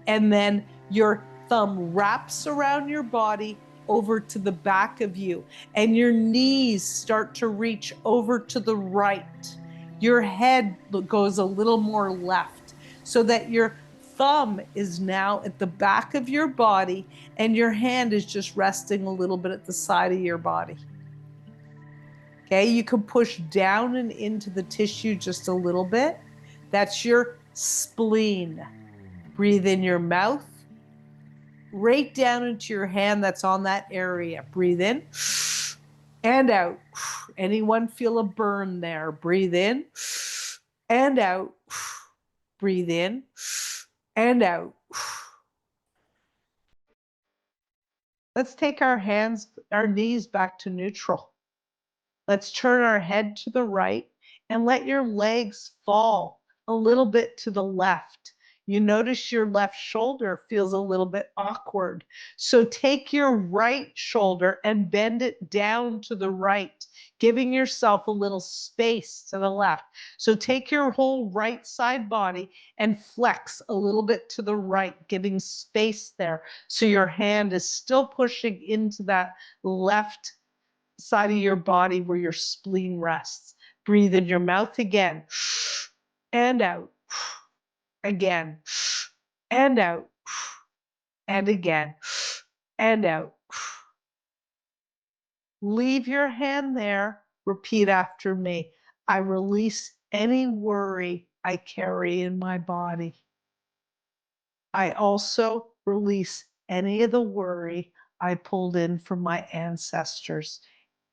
and then your thumb wraps around your body over to the back of you, and your knees start to reach over to the right. your head goes a little more left so that your thumb is now at the back of your body and your hand is just resting a little bit at the side of your body. Okay, you can push down and into the tissue just a little bit. That's your spleen. Breathe in your mouth, right down into your hand that's on that area. Breathe in and out. Anyone feel a burn there? Breathe in and out. Breathe in and out. Let's take our knees back to neutral. Let's turn our head to the right and let your legs fall a little bit to the left. You notice your left shoulder feels a little bit awkward. So take your right shoulder and bend it down to the right, giving yourself a little space to the left. So take your whole right side body and flex a little bit to the right, giving space there. So your hand is still pushing into that left side of your body where your spleen rests. Breathe in your mouth again and out. Again and out. And again and out. Leave your hand there. Repeat after me. I release any worry I carry in my body. I also release any of the worry I pulled in from my ancestors,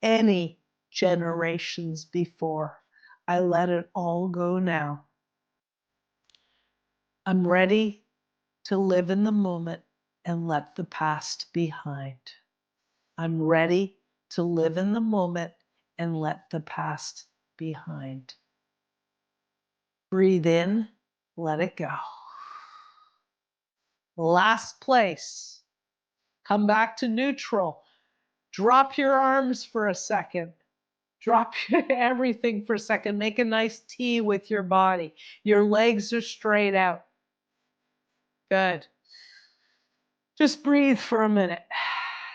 any generations before. I let it all go now. I'm ready to live in the moment and let the past behind. I'm ready to live in the moment and let the past behind. Breathe in, let it go. Last place. Come back to neutral. Drop your arms for a second. Drop everything for a second. Make a nice T with your body. Your legs are straight out. Good. Just breathe for a minute.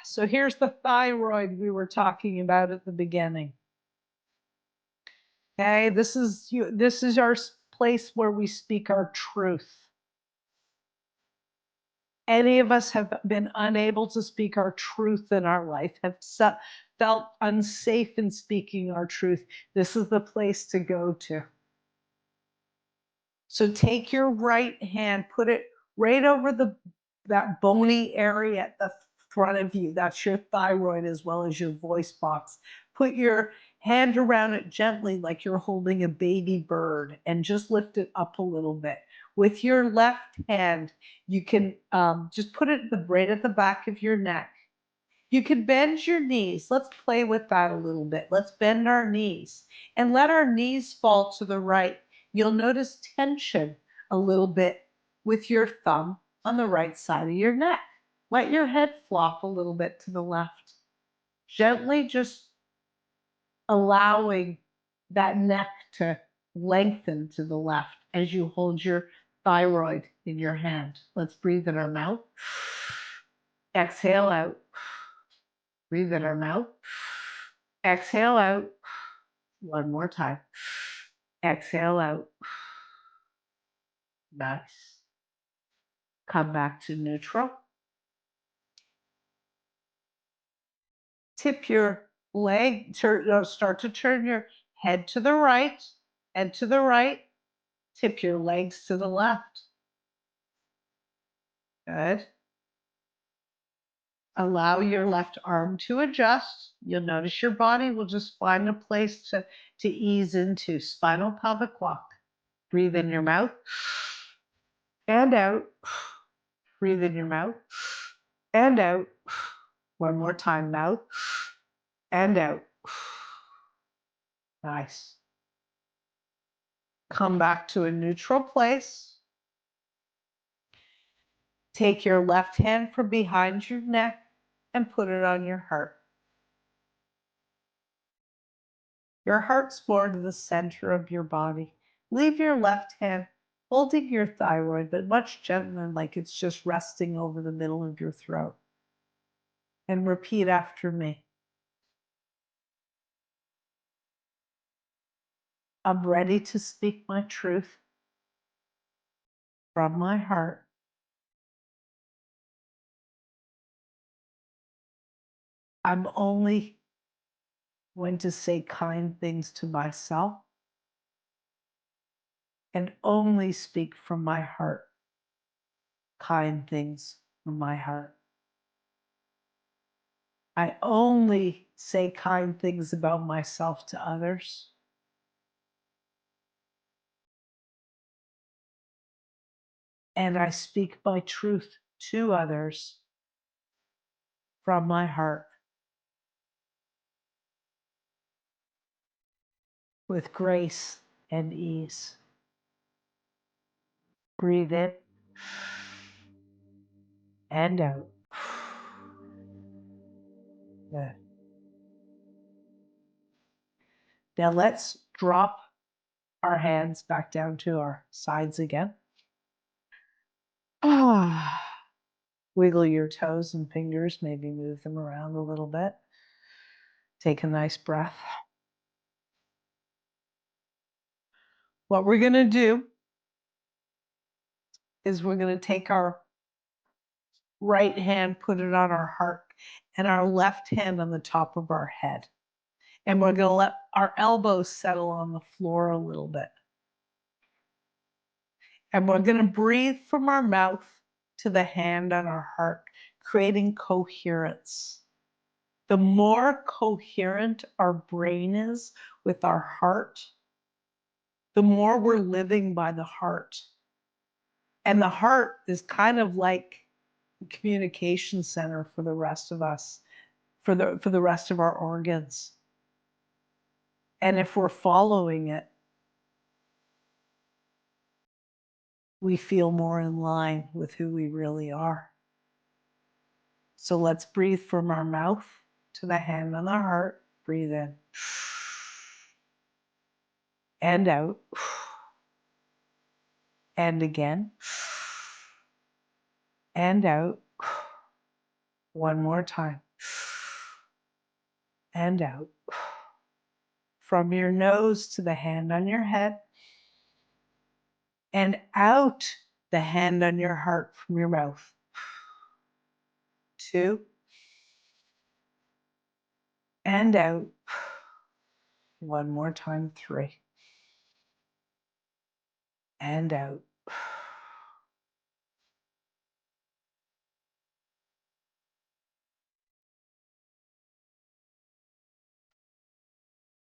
So here's the thyroid we were talking about at the beginning. Okay, this is our place where we speak our truth. Any of us have been unable to speak our truth in our life, have felt unsafe in speaking our truth. This is the place to go to. So take your right hand, put it right over that bony area at the front of you. That's your thyroid as well as your voice box. Put your hand around it gently like you're holding a baby bird and just lift it up a little bit. With your left hand, you can just put it right at the back of your neck. You can bend your knees. Let's play with that a little bit. Let's bend our knees and let our knees fall to the right. You'll notice tension a little bit with your thumb on the right side of your neck. Let your head flop a little bit to the left. Gently just allowing that neck to lengthen to the left as you hold your thyroid in your hand. Let's breathe in our mouth. Exhale out. Breathe in our mouth. Exhale out. One more time. Exhale out. Nice. Come back to neutral. Tip your leg, start to turn your head to the right and to the right. Tip your legs to the left. Good. Allow your left arm to adjust. You'll notice your body will just find a place to ease into. Spinal pelvic walk. Breathe in your mouth and out. Breathe in your mouth and out. One more time, mouth and out. Nice. Come back to a neutral place. Take your left hand from behind your neck and put it on your heart. Your heart's more to the center of your body. Leave your left hand holding your thyroid, but much gentler, like it's just resting over the middle of your throat. And repeat after me. I'm ready to speak my truth from my heart. I'm only going to say kind things to myself and only speak from my heart, kind things from my heart. I only say kind things about myself to others. And I speak my truth to others from my heart with grace and ease. Breathe in and out. Good. Now let's drop our hands back down to our sides again. Wiggle your toes and fingers, maybe move them around a little bit. Take a nice breath. What we're going to do is we're going to take our right hand, put it on our heart, and our left hand on the top of our head. And we're going to let our elbows settle on the floor a little bit. And we're going to breathe from our mouth to the hand on our heart, creating coherence. The more coherent our brain is with our heart, the more we're living by the heart. And the heart is kind of like a communication center for the rest of us, for the rest of our organs. And if we're following it, we feel more in line with who we really are. So let's breathe from our mouth to the hand on the heart. Breathe in and out. And again. And out. One more time. And out. From your nose to the hand on your head. And out the hand on your heart from your mouth. 2. And out. One more time. 3. And out.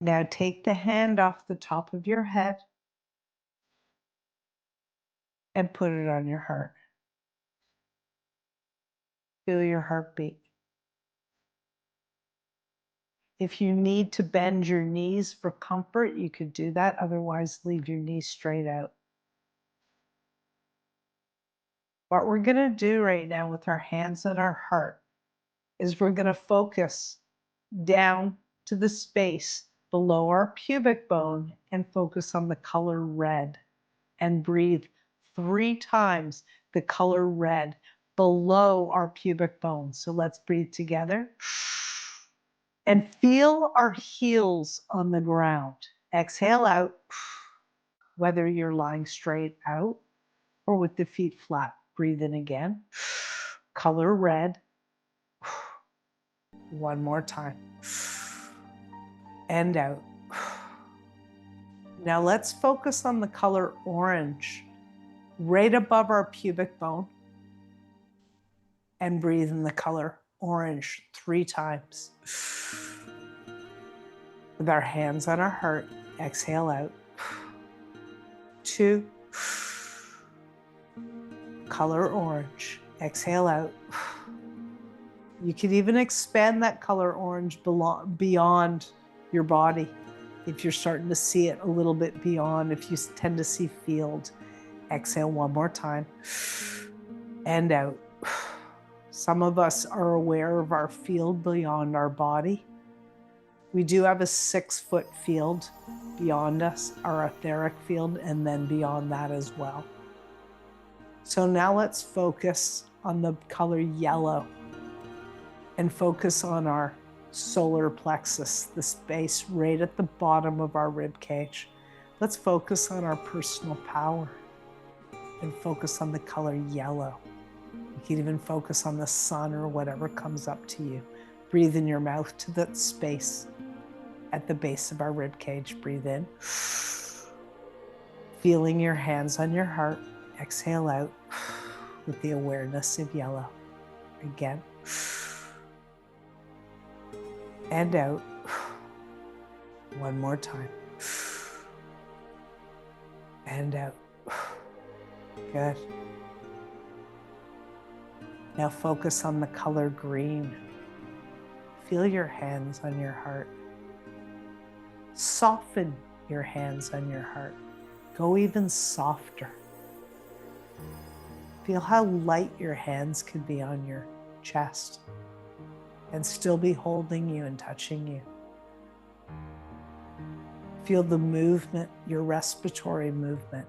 Now take the hand off the top of your head and put it on your heart. Feel your heartbeat. If you need to bend your knees for comfort, you could do that. Otherwise, leave your knees straight out. What we're going to do right now with our hands at our heart is we're going to focus down to the space below our pubic bone and focus on the color red and breathe 3 times the color red below our pubic bone. So let's breathe together. And feel our heels on the ground. Exhale out, whether you're lying straight out or with the feet flat. Breathe in again. Color red. One more time. And out. Now let's focus on the color orange, right above our pubic bone. And breathe in the color orange 3 times. With our hands on our heart, exhale out. 2. Color orange. Exhale out. You can even expand that color orange beyond your body. If you're starting to see it a little bit beyond, if you tend to see field, exhale one more time. And out. Some of us are aware of our field beyond our body. We do have a 6-foot field beyond us, our etheric field, and then beyond that as well. So now let's focus on the color yellow and focus on our solar plexus, the space right at the bottom of our rib cage. Let's focus on our personal power and focus on the color yellow. You can even focus on the sun or whatever comes up to you. Breathe in your mouth to that space at the base of our rib cage. Breathe in. Feeling your hands on your heart. Exhale out with the awareness of yellow. Again. And out. One more time. And out. Good. Now focus on the color green. Feel your hands on your heart. Soften your hands on your heart. Go even softer. Feel how light your hands can be on your chest and still be holding you and touching you. Feel the movement, your respiratory movement,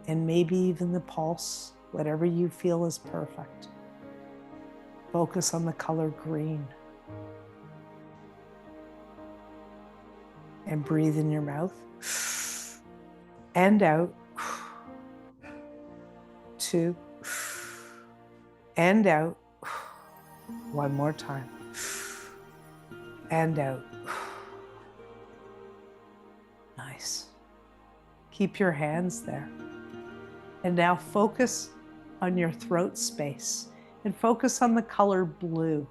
and maybe even the pulse, whatever you feel is perfect. Focus on the color green. And breathe in your mouth and out. 2 and out. One more time. And out. Nice. Keep your hands there. And now focus on your throat space and focus on the color blue.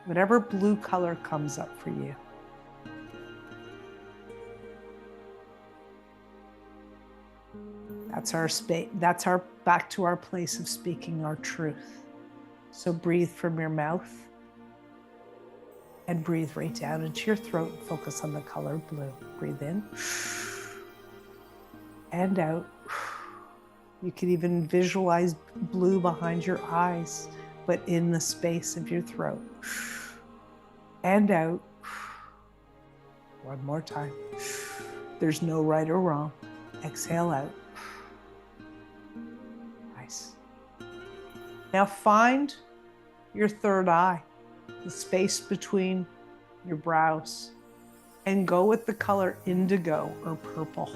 Whatever blue color comes up for you. That's our space. That's our back to our place of speaking our truth. So breathe from your mouth and breathe right down into your throat and focus on the color blue. Breathe in and out. You can even visualize blue behind your eyes, but in the space of your throat. And out. One more time. There's no right or wrong. Exhale out. Nice. Now find your third eye, the space between your brows, and go with the color indigo or purple.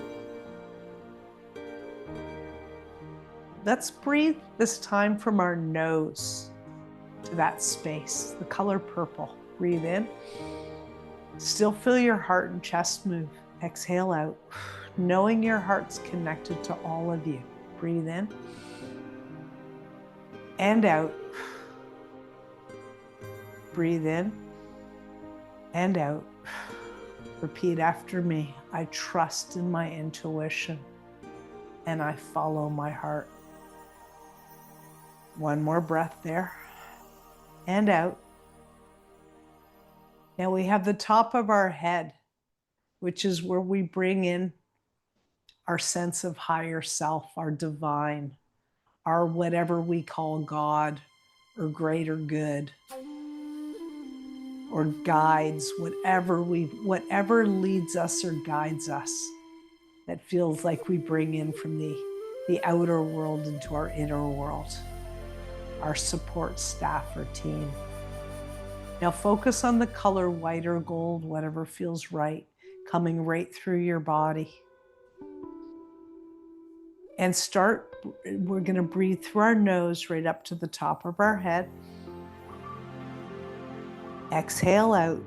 Let's breathe this time from our nose to that space, the color purple. Breathe in. Still feel your heart and chest move. Exhale out, knowing your heart's connected to all of you. Breathe in and out. Breathe in and out. Repeat after me. I trust in my intuition and I follow my heart. One more breath there and out. Now we have the top of our head, which is where we bring in our sense of higher self, our divine, our whatever we call God or greater good or guides, whatever leads us or guides us that feels like we bring in from the outer world into our inner world, our support staff or team. Now focus on the color white or gold, whatever feels right, coming right through your body. And we're gonna breathe through our nose right up to the top of our head. Exhale out.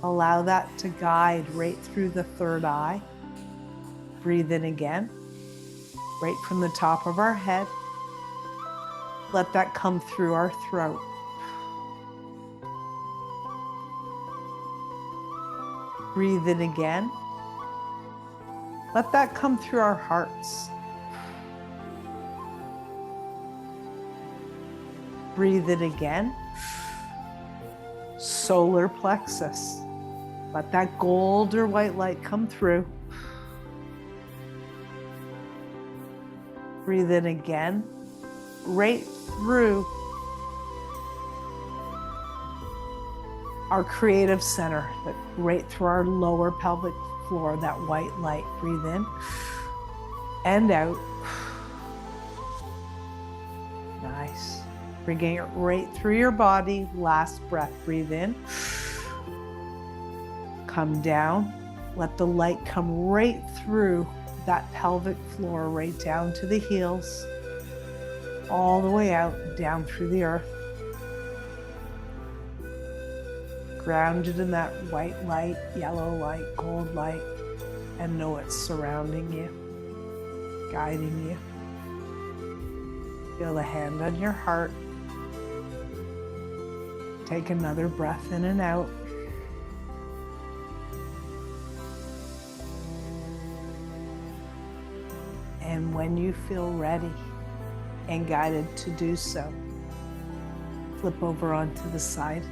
Allow that to guide right through the third eye. Breathe in again, right from the top of our head. Let that come through our throat. Breathe in again. Let that come through our hearts. Breathe in again. Solar plexus. Let that gold or white light come through. Breathe in again. Right through our creative center, right through our lower pelvic floor, that white light. Breathe in and out. Nice. Bringing it right through your body. Last breath. Breathe in Come down. Let the light come right through that pelvic floor, right down to the heels, all the way out, down through the earth. Grounded in that white light, yellow light, gold light, and know it's surrounding you, guiding you. Feel the hand on your heart. Take another breath in and out. And when you feel ready and guided to do so, flip over onto the side,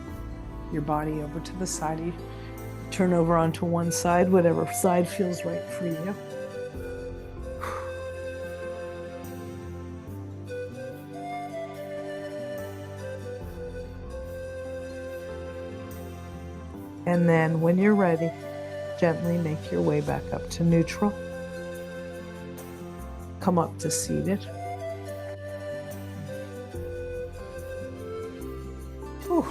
your body over to the side of you. Turn over onto one side, whatever side feels right for you. And then when you're ready, gently make your way back up to neutral. Come up to seated. Whew.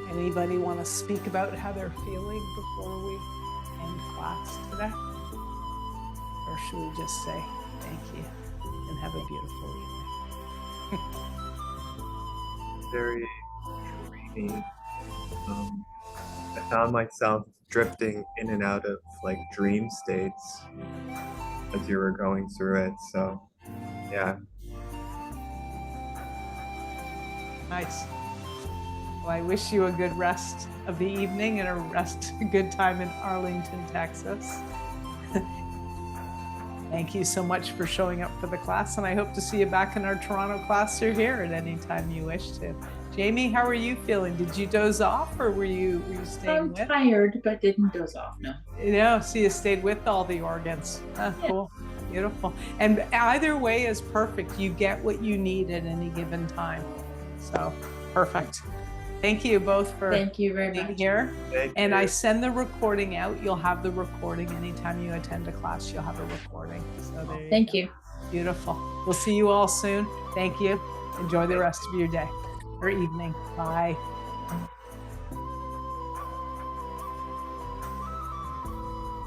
Anybody want to speak about how they're feeling before we end class today? Or should we just say thank you and have a beautiful evening? Very dreamy. I found myself drifting in and out of like dream states as you were going through it. So, yeah. Nice. Well, I wish you a good rest of the evening and a good time in Arlington, Texas. Thank you so much for showing up for the class, and I hope to see you back in our Toronto class or here at any time you wish to. Jamie, how are you feeling? Did you doze off, or were you staying with? I'm tired, but didn't doze off, no. So you stayed with all the organs. Yeah. Cool, beautiful. And either way is perfect. You get what you need at any given time. So perfect. Thank you both for Thank you very being much. here. Thank And you. I send the recording out. You'll have the recording anytime you attend a class. You'll have a recording. So there Thank go. you. Beautiful. We'll see you all soon. Thank you. Enjoy the rest of your day or evening. Bye.